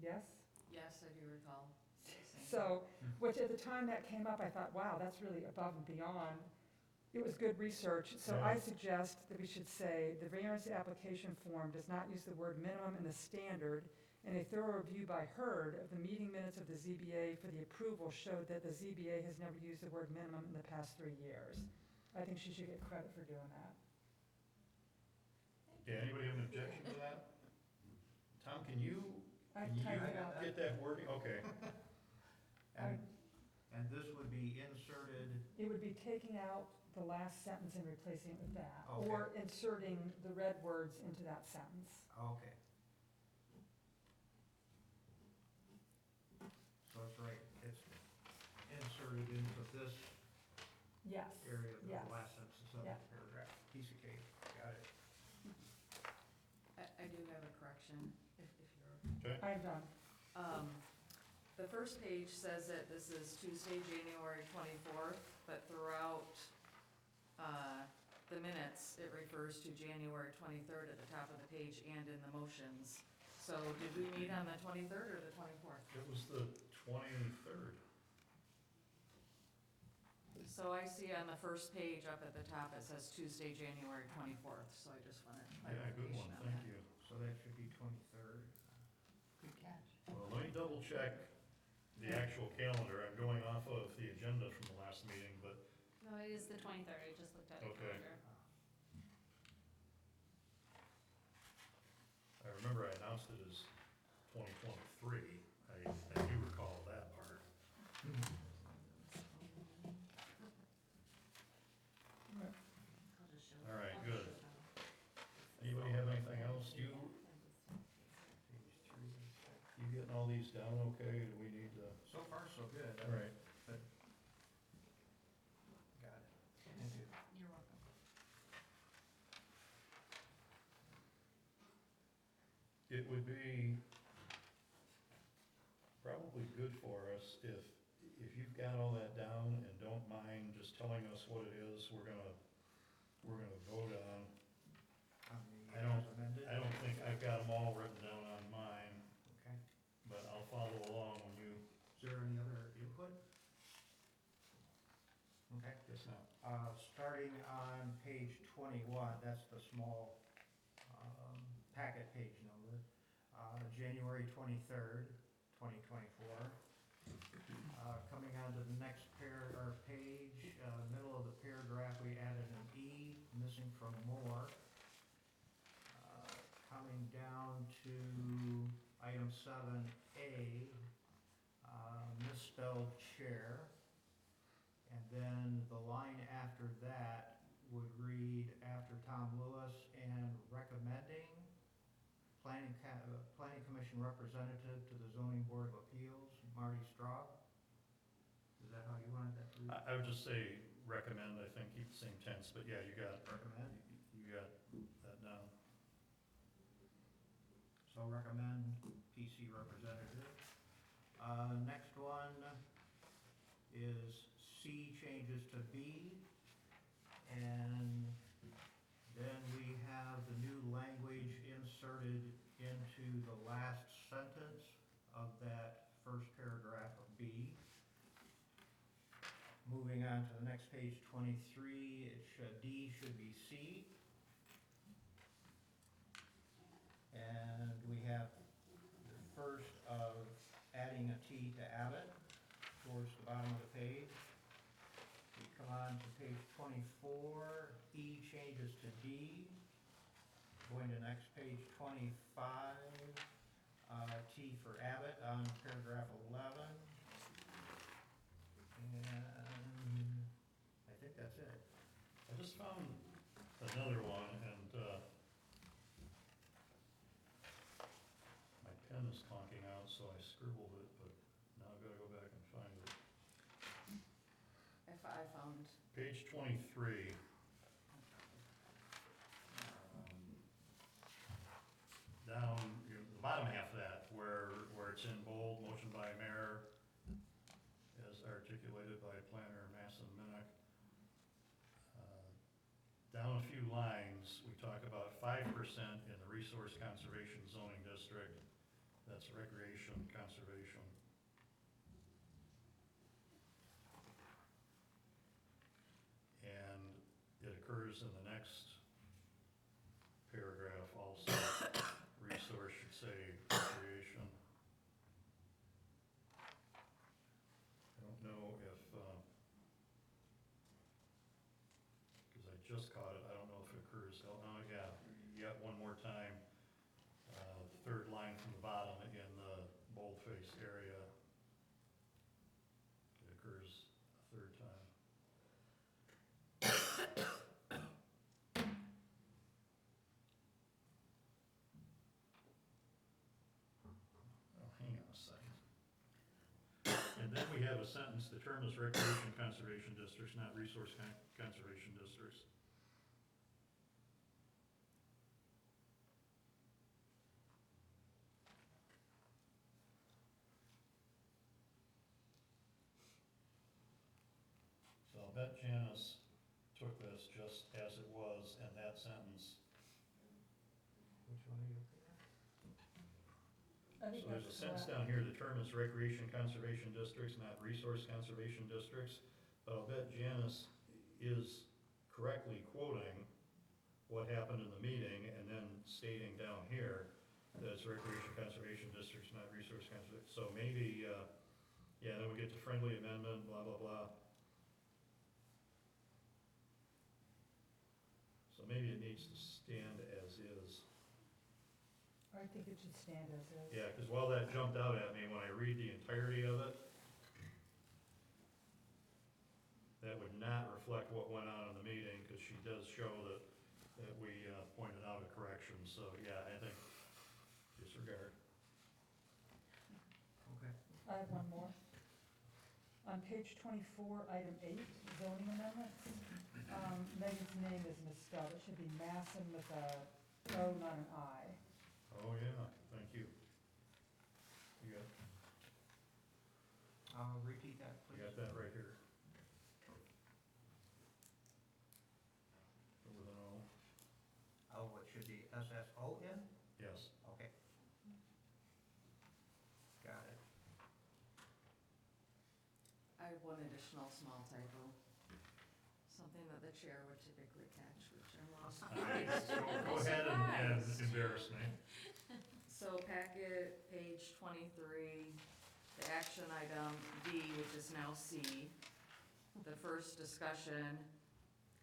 [SPEAKER 4] Yes?
[SPEAKER 7] Yes, I do recall. saying
[SPEAKER 4] So, which at the time that came up, I thought, wow, that's really above and beyond. It was good research, so I suggest that we should say, the variance application form does not use the word minimum in the standard, and a thorough review by Hurd of the meeting minutes of the ZBA for the approval showed that the ZBA has never used the word minimum in the past 3 years. I think she should get credit for doing that.
[SPEAKER 1] Okay, anybody have an objection to that? Tom, can you
[SPEAKER 4] I
[SPEAKER 1] Can you
[SPEAKER 4] typed it out.
[SPEAKER 1] get that wording? Okay.
[SPEAKER 3] And this would be inserted,
[SPEAKER 4] It would be taking out the last sentence and replacing it with that,
[SPEAKER 3] Okay.
[SPEAKER 4] or inserting the red words into that sentence.
[SPEAKER 3] okay. So it's right, it's inserted into this
[SPEAKER 4] Yes.
[SPEAKER 3] area, the
[SPEAKER 4] Yes.
[SPEAKER 3] last sentence of the
[SPEAKER 4] Yeah.
[SPEAKER 3] paragraph. Piece of cake, got it.
[SPEAKER 7] I do have a correction, if you're.
[SPEAKER 1] Okay.
[SPEAKER 4] I'm done.
[SPEAKER 7] The first page says that this is Tuesday, January 24th, but throughout the minutes, it refers to January 23rd at the top of the page and in the motions. So did we meet on the 23rd or the 24th?
[SPEAKER 1] It was the 23rd.
[SPEAKER 7] So I see on the first page up at the top, it says Tuesday, January 24th, so I just wanted
[SPEAKER 1] Yeah, good
[SPEAKER 7] clarification
[SPEAKER 1] one,
[SPEAKER 7] on
[SPEAKER 1] thank
[SPEAKER 7] that.
[SPEAKER 1] you.
[SPEAKER 3] So that should be 23rd.
[SPEAKER 8] Good catch.
[SPEAKER 1] Well, let me double check the actual calendar. I'm going off of the agenda from the last meeting, but
[SPEAKER 2] No, it is the 23rd, I just looked at it.
[SPEAKER 1] Okay. I remember I announced it as 2023. I do recall that part. All right, good. Anybody have anything else?
[SPEAKER 3] Page 3.
[SPEAKER 1] You getting all these down okay? Do we need to?
[SPEAKER 3] So far, so good.
[SPEAKER 1] All right.
[SPEAKER 3] Got it. Thank you.
[SPEAKER 8] You're welcome.
[SPEAKER 1] It would be probably good for us if you've got all that down and don't mind just telling us what it is we're gonna vote on.
[SPEAKER 3] On the
[SPEAKER 1] I don't-
[SPEAKER 3] as amended?
[SPEAKER 1] I don't think I've got them all written down on mine,
[SPEAKER 3] Okay.
[SPEAKER 1] but I'll follow along when you,
[SPEAKER 3] Is there any other input? Okay.
[SPEAKER 1] guess not.
[SPEAKER 3] Starting on page 21, that's the small packet page number, January 23rd, 2024. Coming on to the next page, middle of the paragraph, we added an E, missing from more. Coming down to item 7A, misspelled chair. And then the line after that would read, after Tom Lewis and recommending planning commission representative to the zoning board of appeals, Marty Straub. Is that how you wanted that to read?
[SPEAKER 1] I would just say recommend, I think, keep the same tense, but yeah, you got
[SPEAKER 3] Recommend?
[SPEAKER 1] that down.
[SPEAKER 3] So recommend PC representative. Next one is C changes to B. And then we have the new language inserted into the last sentence of that first paragraph of B. Moving on to the next page, 23, D should be C. And we have the first of adding a T to Abbott towards the bottom of the page. We come on to page 24, E changes to D. Going to next page 25, T for Abbott on paragraph 11. And I think that's it.
[SPEAKER 1] I just found another one, and my pen is clunking out, so I scribbled it, but now I've gotta go back and find it.
[SPEAKER 7] I found,
[SPEAKER 1] Page 23. Down, the bottom half of that, where it's in bold, motion by mayor, as articulated by planner Masson Minnick. Down a few lines, we talk about 5% in the resource conservation zoning district. That's recreation conservation. And it occurs in the next paragraph also. Resource should say recreation. I don't know if, because I just caught it, I don't know if it occurs, oh, no, yeah, yet one more time. Third line from the bottom in the boldface area. It occurs a third time. Oh, hang on a second. And then we have a sentence, the term is recreation conservation districts, not resource conservation districts. So I'll bet Janice took this just as it was in that sentence.
[SPEAKER 3] Which one are you looking at?
[SPEAKER 4] I think
[SPEAKER 1] So there's a
[SPEAKER 4] that's
[SPEAKER 1] sentence
[SPEAKER 4] correct.
[SPEAKER 1] down here, the term is recreation conservation districts, not resource conservation districts. But I'll bet Janice is correctly quoting what happened in the meeting and then stating down here that it's recreation conservation districts, not resource conservation. So maybe, yeah, then we get to friendly amendment, blah, blah, blah. So maybe it needs to stand as is.
[SPEAKER 4] I think it should stand as is.
[SPEAKER 1] Yeah, because while that jumped out at me, when I read the entirety of it, that would not reflect what went on in the meeting, because she does show that we pointed out a correction, so yeah, I think disregard.
[SPEAKER 3] Okay.
[SPEAKER 4] I have one more. On page 24, item 8, zoning amendments, Megan's name is misspelled. It should be Masson with a O, not an I.
[SPEAKER 1] Oh, yeah, thank you. You got,
[SPEAKER 3] Repeat that,
[SPEAKER 1] you
[SPEAKER 3] please.
[SPEAKER 1] got that right here. With an O,
[SPEAKER 3] Oh, it should be S-S-O-N?
[SPEAKER 1] yes.
[SPEAKER 3] Okay. Got it.
[SPEAKER 7] I have one additional small typo. Something that the chair would typically catch, which I'm lost.
[SPEAKER 1] Nice. Go ahead and embarrass me.
[SPEAKER 7] So packet, page 23, the action item D, which is now C, the first discussion,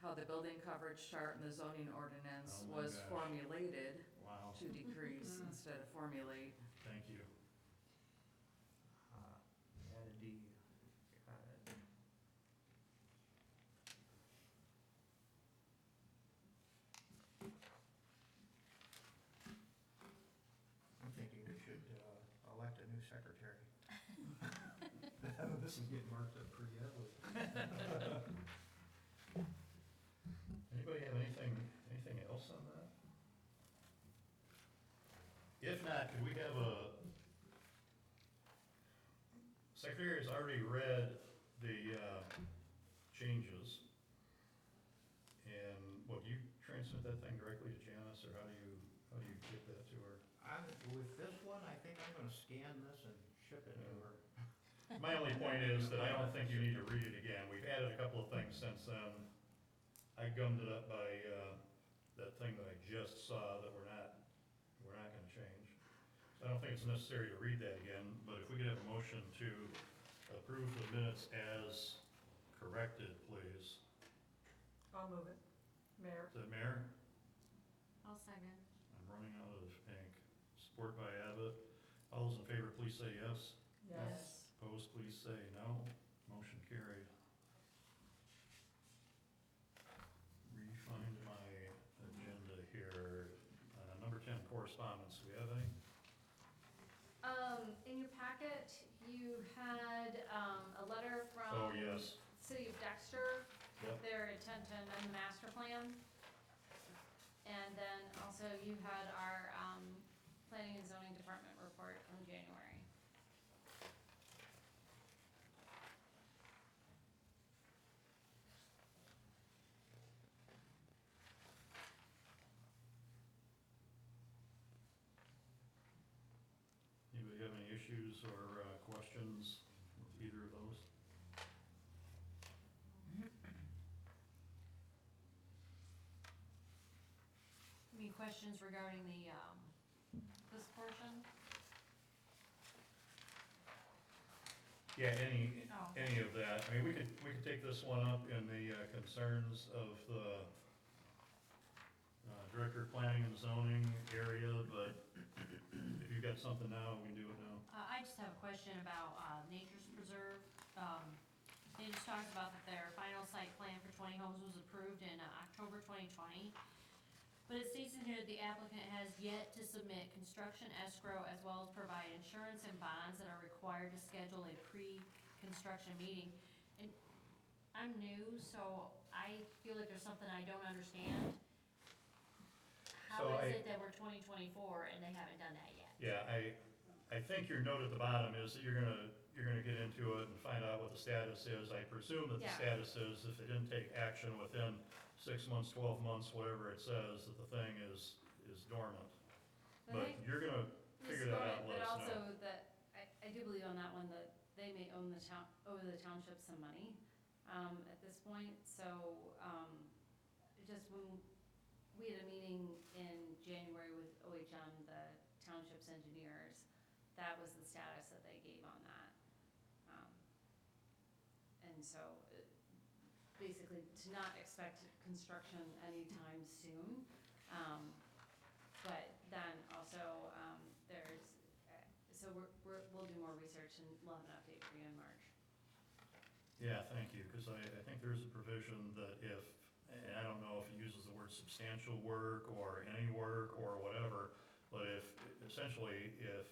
[SPEAKER 7] how the building coverage chart in the zoning ordinance
[SPEAKER 1] Oh my
[SPEAKER 7] was
[SPEAKER 1] gosh.
[SPEAKER 7] formulated
[SPEAKER 1] Wow,
[SPEAKER 7] to decrease instead of formulate.
[SPEAKER 1] thank you.
[SPEAKER 3] Add a D. Got it. I'm thinking we should elect a new secretary. This is getting marked up pretty heavily.
[SPEAKER 1] Anybody have anything else on that? If not, could we have Secretary has already read the changes,
[SPEAKER 3] with this one, I think I'm gonna scan this and ship it to her.
[SPEAKER 1] My only point is that I don't think you need to read it again. We've added a couple of things since then. I gummed it up by, that thing that I just saw that we're not gonna change. So I don't think it's necessary to read that again, but if we could have a motion to approve the minutes as corrected, please.
[SPEAKER 4] I'll move it. Mayor?
[SPEAKER 1] Is that Mayor?
[SPEAKER 2] I'll second.
[SPEAKER 1] I'm running out of ink. Support by Abbott. All those in favor, please say yes.
[SPEAKER 4] Yes.
[SPEAKER 1] Opposed, please say no. Motion carried. Refind my agenda here. Number 10, correspondence. Do we have any?
[SPEAKER 5] In your packet, you had, a letter from.
[SPEAKER 1] Oh, yes.
[SPEAKER 5] City of Dexter,
[SPEAKER 1] Yep.
[SPEAKER 5] their intent to amend the master plan. And then also you had our, planning and zoning department report from January.
[SPEAKER 1] Anybody have any issues or questions with either of those?
[SPEAKER 2] Any questions regarding this portion?
[SPEAKER 1] Yeah, any
[SPEAKER 2] Oh.
[SPEAKER 1] of that. I mean, we could take this one up in the concerns of the Director of Planning and Zoning area, but if you've got something now, we can do it now.
[SPEAKER 2] I just have a question about Nature's Preserve. It just talks about that their final site plan for 20 homes was approved in October 2020. But it states in here the applicant has yet to submit construction escrow as well as provide insurance and bonds that are required to schedule a pre-construction meeting. And I'm new, so I feel like there's something I don't understand. How
[SPEAKER 1] So
[SPEAKER 2] is it that we're 2024 and they haven't done that yet?
[SPEAKER 1] Yeah, I think your note at the bottom is that you're gonna get into it and find out what the status is. I presume that the
[SPEAKER 5] Yeah.
[SPEAKER 1] status is if they didn't take action within 6 months, 12 months, whatever it says, that the thing is dormant.
[SPEAKER 5] I
[SPEAKER 1] But
[SPEAKER 5] think
[SPEAKER 1] you're gonna figure that out and let
[SPEAKER 5] But
[SPEAKER 1] us know.
[SPEAKER 5] also that, I do believe on that one that they may owe the township some money, at this point, so, just when, we had a meeting in January with OHM, the township's engineers, that was the status that they gave on that. And so, basically, to not expect construction anytime soon, but then also, there's, so we'll do more research and we'll have an update for you in March.
[SPEAKER 1] Yeah, thank you, because I think there's a provision that if, and I don't know if it uses the word substantial work or any work or whatever, but if, essentially, if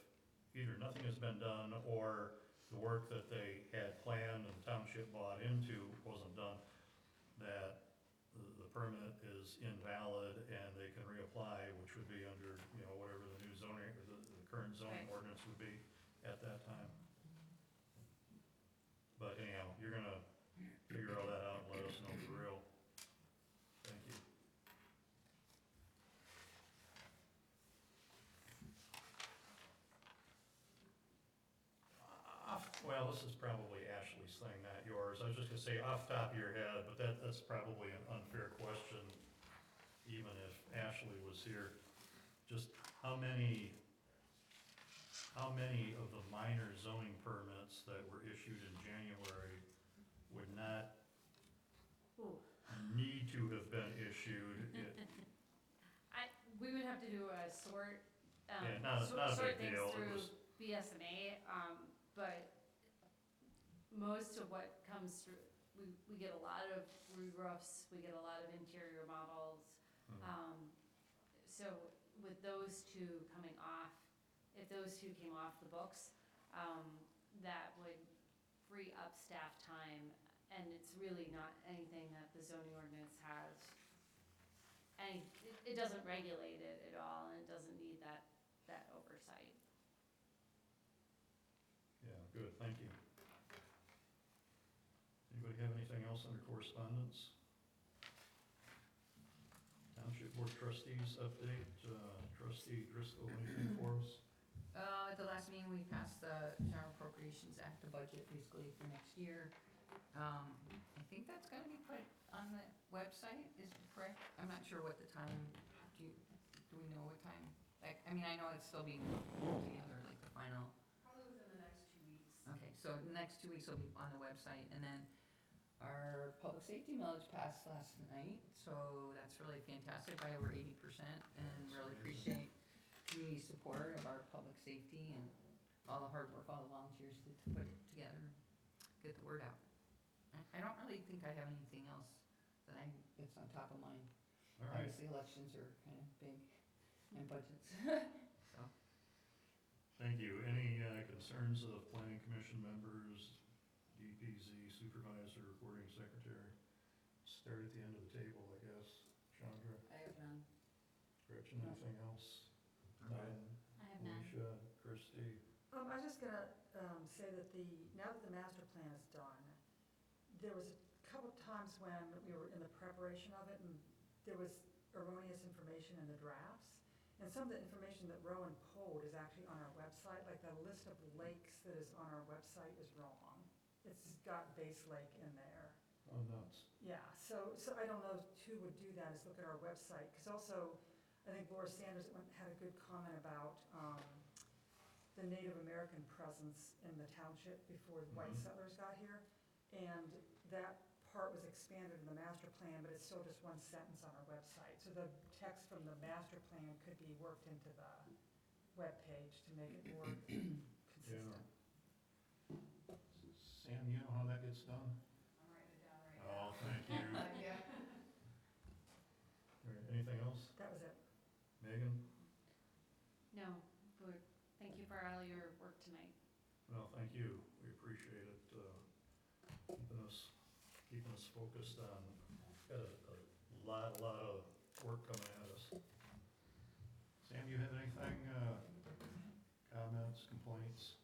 [SPEAKER 1] either nothing has been done or the work that they had planned and the township bought into wasn't done, that the permit is invalid and they can reapply, which would be under, whatever the new zoning, or the current zoning
[SPEAKER 5] Right.
[SPEAKER 1] ordinance would be at that time. But anyhow, you're gonna figure all that out and let us know for real. Thank you. Well, this is probably Ashley's thing, not yours. I was just gonna say off the top of your head, but that's probably an unfair question, even if Ashley was here. Just how many of the minor zoning permits that were issued in January would not
[SPEAKER 5] Ooh.
[SPEAKER 1] need to have been issued?
[SPEAKER 5] We would have to do a sort,
[SPEAKER 1] Yeah, not a
[SPEAKER 5] sort
[SPEAKER 1] big
[SPEAKER 5] things
[SPEAKER 1] deal. It
[SPEAKER 5] through
[SPEAKER 1] was-
[SPEAKER 5] BSNA, but most of what comes through, we get a lot of re-roofs, we get a lot of interior models. So with those two coming off, if those two came off the books, that would free up staff time, and it's really not anything that the zoning ordinance has. And it doesn't regulate it at all, and it doesn't need that oversight.
[SPEAKER 1] Yeah, good, thank you. Anybody have anything else under correspondence? Tom? Township Board Trustees update, trustee Driscoll, anything for us?
[SPEAKER 8] At the last meeting, we passed the General Appropriations Act, the budget basically for next year. I think that's gonna be put on the website, is it correct? I'm not sure what the time, do we know what time? Like, I mean, I know it's still being put together, like the final.
[SPEAKER 5] Probably within the next 2 weeks.
[SPEAKER 8] Okay, so the next 2 weeks will be on the website, and then our public safety millage passed last night, so that's really fantastic by over 80%, and really appreciate community support of our public safety and all the hard work, all the volunteers to put it together, and get the word out. I don't really think I have anything else that's on top of mind.
[SPEAKER 1] All right,
[SPEAKER 8] Obviously, elections are kind of big, and budgets, so.
[SPEAKER 1] thank you. Any concerns of planning commission members, DPZ supervisor, recording secretary? Start at the end of the table, I guess. Chandra,
[SPEAKER 7] I have none.
[SPEAKER 1] Gretchen, anything else?
[SPEAKER 3] Okay.
[SPEAKER 2] I have none.
[SPEAKER 1] Alicia, Christie?
[SPEAKER 4] I was just gonna, say that now that the master plan is done, there was a couple of times when we were in the preparation of it, and there was erroneous information in the drafts. And some of the information that Rowan pulled is actually on our website, like the list of lakes that is on our website is wrong. It's got Base Lake in there.
[SPEAKER 1] Oh, nuts.
[SPEAKER 4] Yeah, so I don't know who would do that, is look at our website, because also, I think Laura Sanders had a good comment about, the Native American presence in the township before the white
[SPEAKER 1] Mhm.
[SPEAKER 4] settlers got here. And that part was expanded in the master plan, but it's still just one sentence on our website. So the text from the master plan could be worked into the webpage to make it more consistent.
[SPEAKER 1] Sam, you know how that gets done?
[SPEAKER 7] I'm writing it down right now.
[SPEAKER 1] Oh, thank you.
[SPEAKER 7] Yeah.
[SPEAKER 1] All right, anything else?
[SPEAKER 4] That was it.
[SPEAKER 1] Megan?
[SPEAKER 2] No, good. Thank you for all your work tonight.
[SPEAKER 1] Well, thank you. We appreciate it, keeping us focused on, got a lot of work coming at us. Sam, you have anything, comments, complaints?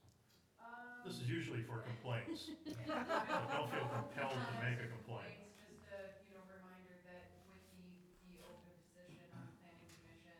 [SPEAKER 1] This is usually for complaints. So don't feel compelled to make a complaint.
[SPEAKER 9] Just a, reminder that with the open position on the planning commission,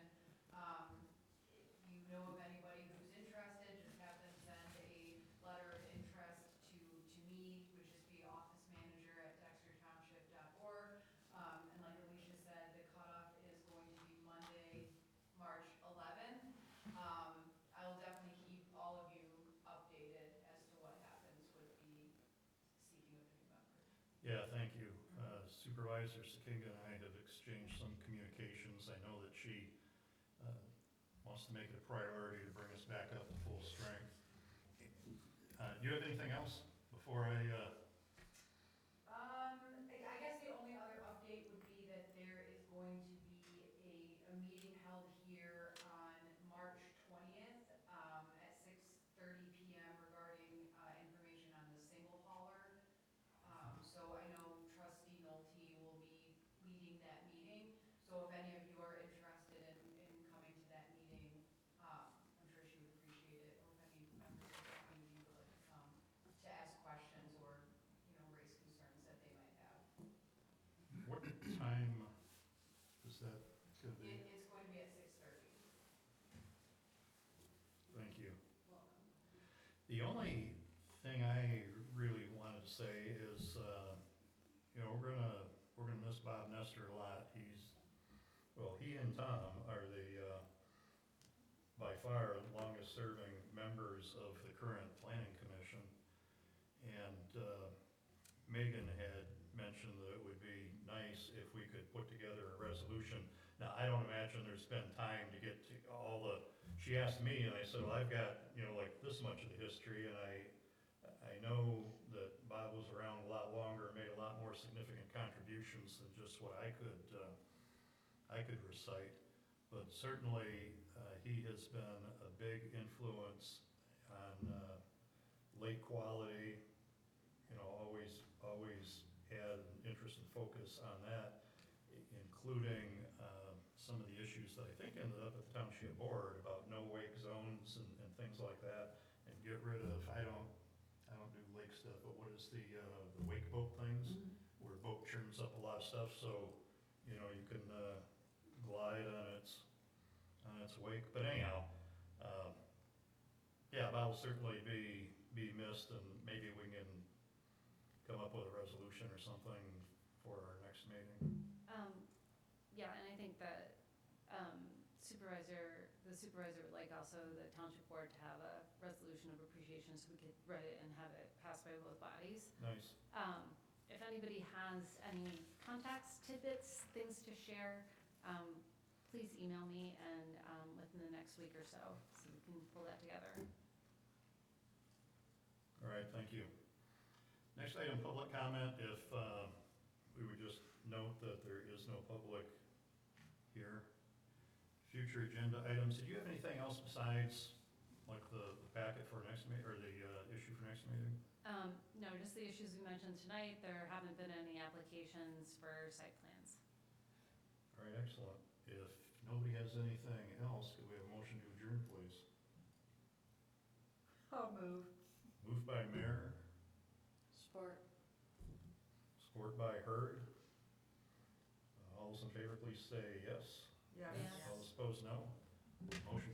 [SPEAKER 9] if you know of anybody who's interested, just have them send a letter of interest to me, which is the office manager at dextertownship.org. And like Alicia said, the cutoff is going to be Monday, March 11th. I will definitely keep all of you updated as to what happens with the seeking of a new member.
[SPEAKER 1] Yeah, thank you. Supervisor Sakinga and I have exchanged some communications. I know that she wants to make it a priority to bring us back up to full strength. Do you have anything else before I,
[SPEAKER 9] I guess the only other update would be that there is going to be a meeting held here on March 20th, at 6:30 PM regarding, information on the single hauler. So I know trustee Nolte will be leading that meeting, so if any of you are interested in coming to that meeting, I'm sure she would appreciate it, or if any members of the community would like to come to ask questions or, raise concerns that they might have.
[SPEAKER 1] what time is that gonna be?
[SPEAKER 9] It's going to be at 6:30.
[SPEAKER 1] Thank you.
[SPEAKER 9] Welcome.
[SPEAKER 1] The only thing I really wanted to say is, we're gonna miss Bob Nestor a lot. He and Tom are the, by far, longest serving members of the current planning commission. And, Megan had mentioned that it would be nice if we could put together a resolution. Now, I don't imagine there's been time to get to she asked me, and I said, well, I've got, like this much of the history, and I know that Bob was around a lot longer, made a lot more significant contributions than just what I could recite. But certainly, he has been a big influence on lake quality, always had an interest and focus on that, including some of the issues that I think ended up at the township board about no wake zones and things like that, and get rid of, I don't do lake stuff, but what is the wake boat things? Where a boat churns up a lot of stuff, so, you can glide on its wake. But anyhow, yeah, that'll certainly be missed, and maybe we can come up with a resolution or something for our next meeting.
[SPEAKER 5] Yeah, and I think that the supervisor would like also the township board to have a resolution of appreciation, so we could write it and have it passed by both bodies.
[SPEAKER 1] Nice.
[SPEAKER 5] If anybody has any contacts, tidbits, things to share, please email me and, within the next week or so we can pull that together.
[SPEAKER 1] All right, thank you. Next item, public comment. If we would just note that there is no public here. Future agenda items. Did you have anything else besides like the packet for next meeting, or the issue for next meeting?
[SPEAKER 5] No, just the issues we mentioned tonight. There haven't been any applications for site plans.
[SPEAKER 1] All right, excellent. If nobody has anything else, could we have a motion to adjourn, please?
[SPEAKER 4] I'll move.
[SPEAKER 1] Moved by Mayor,
[SPEAKER 7] Support.
[SPEAKER 1] support by Hurd. All those in favor, please say yes.
[SPEAKER 4] Yes.
[SPEAKER 5] Yes.
[SPEAKER 1] All those opposed, no. Motion